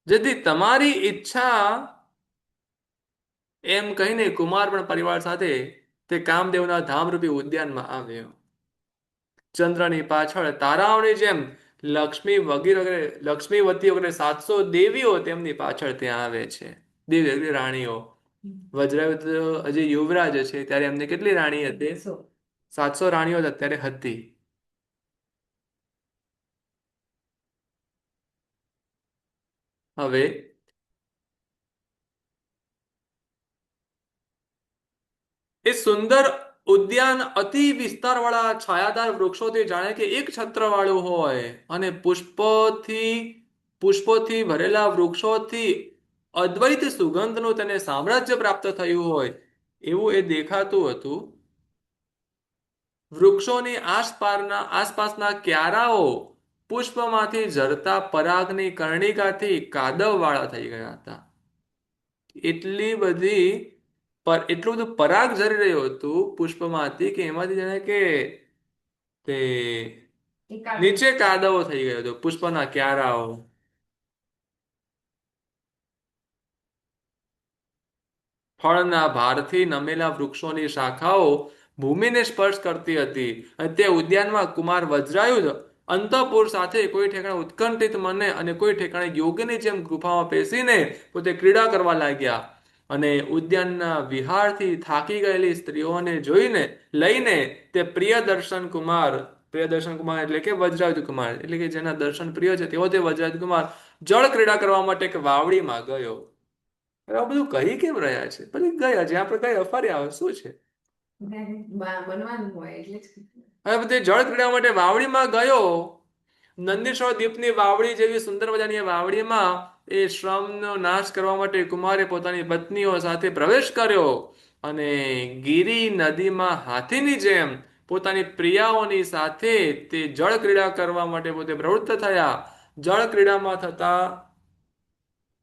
જેથી તમારી ઈચ્છા એમ કહીને કુમાર પણ પરિવાર સાથે તે કામદેવના ધામરૂપી ઉદ્યાનમાં આવ્યો. ચંદ્રની પાછળ તારાઓની જેમ લક્ષ્મીવતી વગેરે 700 દેવીઓ તેમની પાછળ ત્યાં આવે છે. દેવી રાણીઓ. વજ્રાયુધ હજી યુવરાજ છે ત્યારે એમને કેટલી રાણી હતી? 700 રાણીઓ અત્યારે હતી. હવે એ સુંદર ઉદ્યાન અતિ વિસ્તારવાળા છાયાદાર વૃક્ષોથી જાણે કે એક છત્ર વાળું હોય અને પુષ્પોથી ભરેલા વૃક્ષોથી અદ્વૈત સુગંધનું તેને સામ્રાજ્ય પ્રાપ્ત થયું હોય એવું એ દેખાતું હતું. વૃક્ષોની આસપાસના ક્યારાઓ પુષ્પમાંથી ઝરતા પરાગની કર્ણિકાથી કાદવવાળા થઈ ગયા હતા. એટલું બધું પરાગ ઝરી રહ્યું હતું પુષ્પમાંથી કે એમાંથી જાણે કે તે નીચે કાદવો થઈ ગયો હતો. પુષ્પના ક્યારાઓ ફળના ભારથી નમેલા વૃક્ષોની શાખાઓ ભૂમિને સ્પર્શ કરતી હતી અને તે ઉદ્યાનમાં કુમાર વજ્રાયુધ અંતઃપુર સાથે કોઈ ઠેકાણે ઉત્કંઠિત મને અને કોઈ ઠેકાણે યોગીની જેમ ગુફામાં બેસીને પોતે ક્રીડા કરવા લાગ્યા. અને ઉદ્યાનના વિહારથી થાકી ગયેલી સ્ત્રીઓને લઈને તે પ્રિયદર્શન કુમાર એટલે કે વજ્રાયુધ કુમાર, એટલે કે જેના દર્શન પ્રિય છે તેવો તે વજ્રાયુધ કુમાર જળ ક્રીડા કરવા માટે એક વાવડીમાં ગયો. હવે આ બધું કહી કેમ રહ્યા છે? પછી ગયા જ્યાં આપણે ગયા ફર્યા, શું છે? બનવાનું હોય એટલે જ કીધું. હવે તે જળ ક્રીડા માટે વાવડીમાં ગયો. નંદીશ્વર દ્વીપની વાવડી જેવી સુંદર મજાની એ વાવડીમાં એ શ્રમનો નાશ કરવા માટે કુમારે પોતાની પત્નીઓ સાથે પ્રવેશ કર્યો અને ગિરી નદીમાં હાથીની જેમ પોતાની પ્રિયાઓની સાથે તે જળ ક્રીડા કરવા માટે પોતે પ્રવૃત્ત થયા. જળ ક્રીડામાં થતા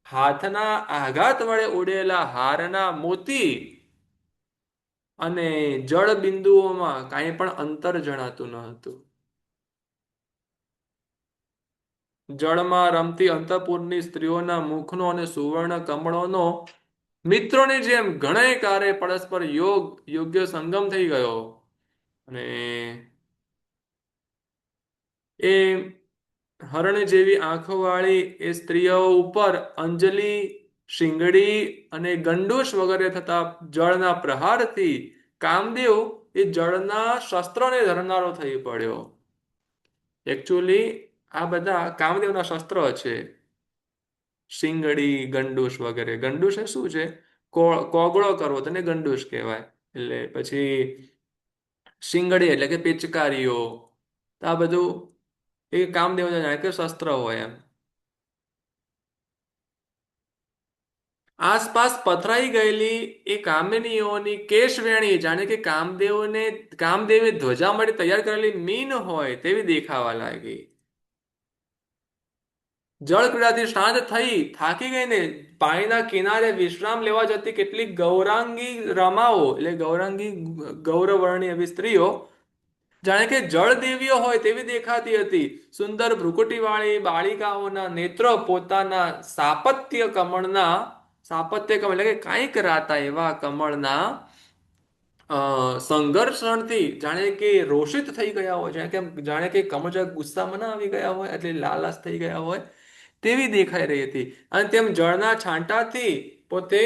હાથના આઘાત વડે ઉડેલા હારના મોતી અને જળ બિંદુઓમાં કાંઈ પણ અંતર જણાતું ન હતું. જળમાં રમતી અંતઃપુરની સ્ત્રીઓના મુખનો અને સુવર્ણ કમળોનો મિત્રોની જેમ ઘણે કારે પરસ્પર યોગ્ય સંગમ થઈ ગયો. અને એ હરણ જેવી આંખોવાળી એ સ્ત્રીઓ ઉપર અંજલિ, શીંગડી અને ગંડૂશ વગેરે થતા જળના પ્રહારથી કામદેવ એ જળના શસ્ત્રોને ધરનારો થઈ પડ્યો. એકચ્યુઅલી આ બધા કામદેવના શસ્ત્રો છે, શીંગડી, ગંડૂશ વગેરે. ગંડૂશ એ શું છે? કોગળો કરવો તેને ગંડૂશ કહેવાય. એટલે પછી શીંગડી એટલે કે પિચકારીઓ. આ બધું એ કામદેવના જાણે કે શસ્ત્ર હોય એમ. આસપાસ પથરાઈ ગયેલી એ કામિનીઓની કેશવેણી જાણે કે કામદેવે ધ્વજા માટે તૈયાર કરેલી મીન હોય તેવી દેખાવા લાગી. જળ ક્રીડાથી શાંત થઈ થાકી ગઈને પાણીના કિનારે વિશ્રામ લેવા જતી કેટલીક ગૌરાંગી રમાઓ એટલે ગૌરવર્ણી એવી સ્ત્રીઓ જાણે કે જળ દેવીઓ હોય તેવી દેખાતી હતી. સુંદર ભ્રુકુટીવાળી બાળિકાઓના નેત્રો પોતાના સાપત્ય કમળ એટલે કે કાંઈક રાતા એવા કમળના સંઘર્ષણથી જાણે કે રોષિત થઈ ગયા હોય, જાણે કે કમળ ગુસ્સામાં ના આવી ગયા હોય એટલે લાલાશ થઈ ગયા હોય તેવી દેખાઈ રહી હતી. અને તેમ જળના છાંટાથી પોતે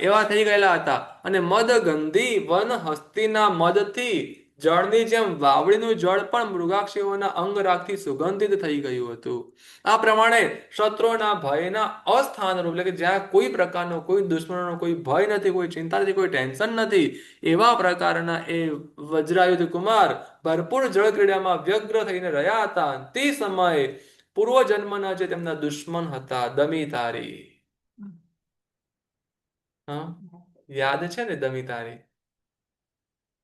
એવા થઈ ગયેલા હતા. અને મદગંધી વન હસ્તીના મદથી જળની જેમ વાવડીનું જળ પણ મૃગાક્ષીઓના અંગરાગથી સુગંધિત થઈ ગયું હતું. આ પ્રમાણે શત્રુઓના ભયના અસ્થાનરૂપ એટલે કે જ્યાં કોઈ પ્રકારનો કોઈ દુશ્મનોનો કોઈ ભય નથી, કોઈ ચિંતા નથી, કોઈ ટેન્શન નથી, એવા પ્રકારના એ વજ્રાયુધ કુમાર ભરપૂર જળ ક્રીડામાં વ્યગ્ર થઈને રહ્યા હતા. તે સમયે પૂર્વજન્મના જે તેમના દુશ્મન હતા દમિતારી, યાદ છે ને દમિતારી?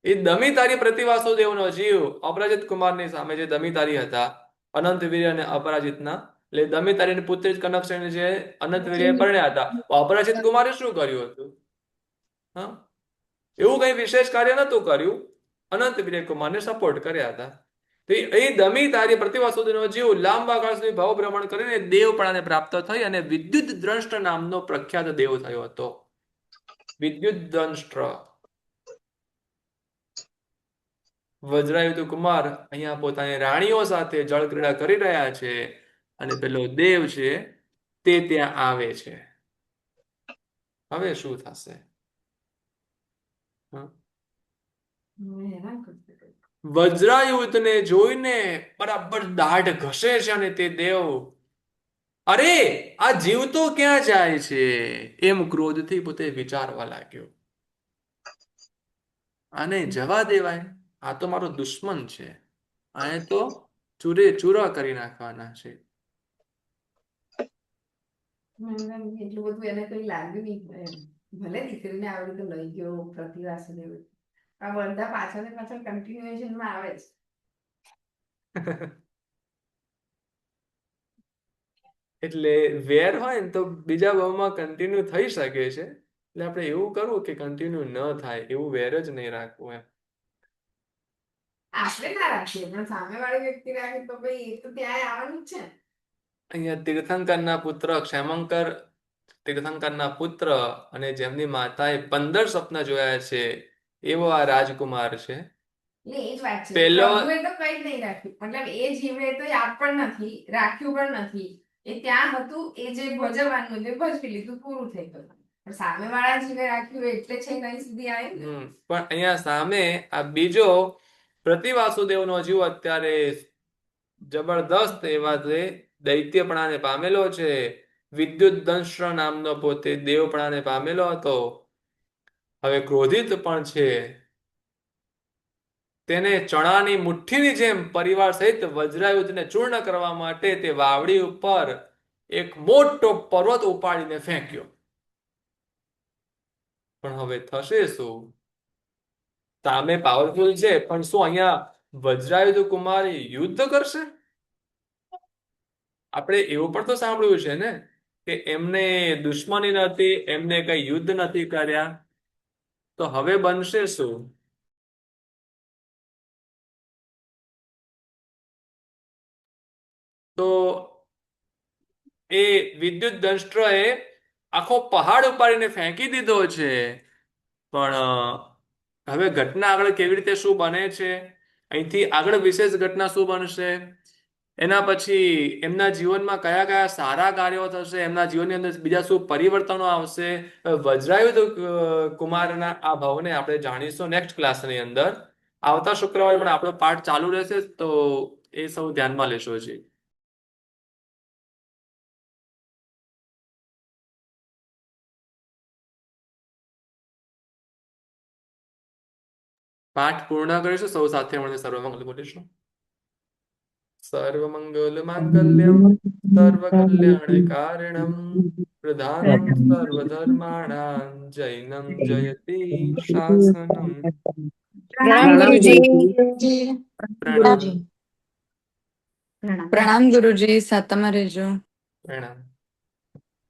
એ દમિતારી પ્રતિવાસુદેવનો જીવ અપરાજિત કુમારની સામે જે દમિતારી હતા અનંતવીર્ય અને અપરાજિતના, એટલે દમિતારીની પુત્રી કનકસેની જે અનંતવીર્ય પરણ્યા હતા, અપરાજિત કુમારે શું કર્યું હતું? એવું કઈ વિશેષ કાર્ય નતું કર્યું, અનંતવીર્ય કુમારને સપોર્ટ કર્યા હતા. એ દમિતારી પ્રતિવાસુદેવનો જીવ લાંબા કાળ સુધી ભાવ ભ્રમણ કરીને દેવપણાને પ્રાપ્ત થઈ અને વિદ્યુત દ્રષ્ટ નામનો પ્રખ્યાત દેવ થયો હતો. વિદ્યુત દ્રષ્ટ વજ્રાયુધ કુમાર અહીંયા પોતાની રાણીઓ સાથે જળ ક્રીડા કરી રહ્યા છે અને પેલો દેવ છે તે ત્યાં આવે છે. હવે શું થશે? વજ્રાયુધને જોઈને બરાબર દાઢ ઘસે છે અને તે દેવ, અરે આ જીવ તો ક્યાં જાય છે એમ ક્રોધથી પોતે વિચારવા લાગ્યો. આને જવા દેવાય, આ તો મારો દુશ્મન છે, આને તો ચૂરે ચૂરા કરી નાખવાના છે. એટલું બધું એને કઈ લાગ્યું નહીં. ભલે દીકરીને આવી રીતે લઈ ગયો પ્રતિવાસુદેવ, આ બધા પાછળ ને પાછળ કન્ટિન્યુએશનમાં આવે છે. એટલે વેર હોય ને તો બીજા ભાવમાં કન્ટિન્યુ થઈ શકે છે. એટલે આપણે એવું કરવું કે કન્ટિન્યુ ન થાય એવું વેર જ નહીં રાખવું એમ. આપણે ના રાખીએ પણ સામે વાળી વ્યક્તિ રાખે તો ભાઈ એ તો ત્યાં આવવાનું જ છે. અહીંયા તીર્થંકરના પુત્ર ક્ષેમંકર તીર્થંકરના પુત્ર અને જેમની માતાએ 15 સ્વપ્ન જોયા છે એવો આ રાજકુમાર છે. એટલે એ જ વાત છે પેલો- પ્રભુએ તો કઈ જ નહીં રાખ્યું, મતલબ એ જીવે તો યાદ પણ નથી રાખ્યું પણ નથી, એ ત્યાં હતું, એ જે ભજવવાનું તે ભજવી લીધું, પૂરું થઈ ગયું. પણ સામેવાળા જીવે રાખ્યું એટલે છે કઈ સુધી આવ્યું ને. પણ અહીંયા સામે આ બીજો પ્રતિવાસુદેવનો જીવ અત્યારે જબરદસ્ત એવા તે દૈત્યપણાને પામેલો છે. વિદ્યુત દંશ્ર નામનો પોતે દેવપણાને પામેલો હતો, હવે ક્રોધિત પણ છે. તેને ચણાની મુઠ્ઠીની જેમ પરિવાર સહિત વજ્રાયુધને ચૂર્ણ કરવા માટે તે વાવડી ઉપર એક મોટો પર્વત ઉપાડીને ફેંક્યો. પણ હવે થશે શું? સામે પાવરફુલ છે, પણ શું અહીંયા વજ્રાયુધ કુમારી યુદ્ધ કરશે? આપણે એવું પણ તો સાંભળ્યું છે ને કે એમને દુશ્મની નથી, એમને કઈ યુદ્ધ નથી કર્યા, તો હવે બનશે શું? તો એ વિદ્યુત દંષ્ટ્રએ આખો પહાડ ઉપાડીને ફેંકી દીધો છે. પણ હવે ઘટના આગળ કેવી રીતે શું બને છે, અહીંથી આગળ વિશેષ ઘટના શું બનશે, એના પછી એમના જીવનમાં કયા કયા સારા કાર્યો થશે, એમના જીવનની અંદર બીજા શું પરિવર્તનો આવશે, વજ્રાયુધ કુમારના આ ભાવને આપણે જાણીશું નેક્સ્ટ ક્લાસની અંદર. આવતા શુક્રવારે પણ આપણો પાઠ ચાલુ રહેશે, તો એ સૌ ધ્યાનમાં લેશો. જી, પાઠ પૂર્ણ કરીશું, સૌ સાથે મળીને સર્વમંગલ બોલીશું. સર્વમંગલ માંગલ્યમ સર્વકલ્યાણકારિણમ પ્રધાનમ સર્વધર્માણામ જૈનમ જયતિ શાસનમ. પ્રણામ ગુરુજી. પ્રણામ. પ્રણામ. પ્રણામ ગુરુજી, સાતમાં રહેજો. પ્રણામ.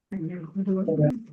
પ્રણામ.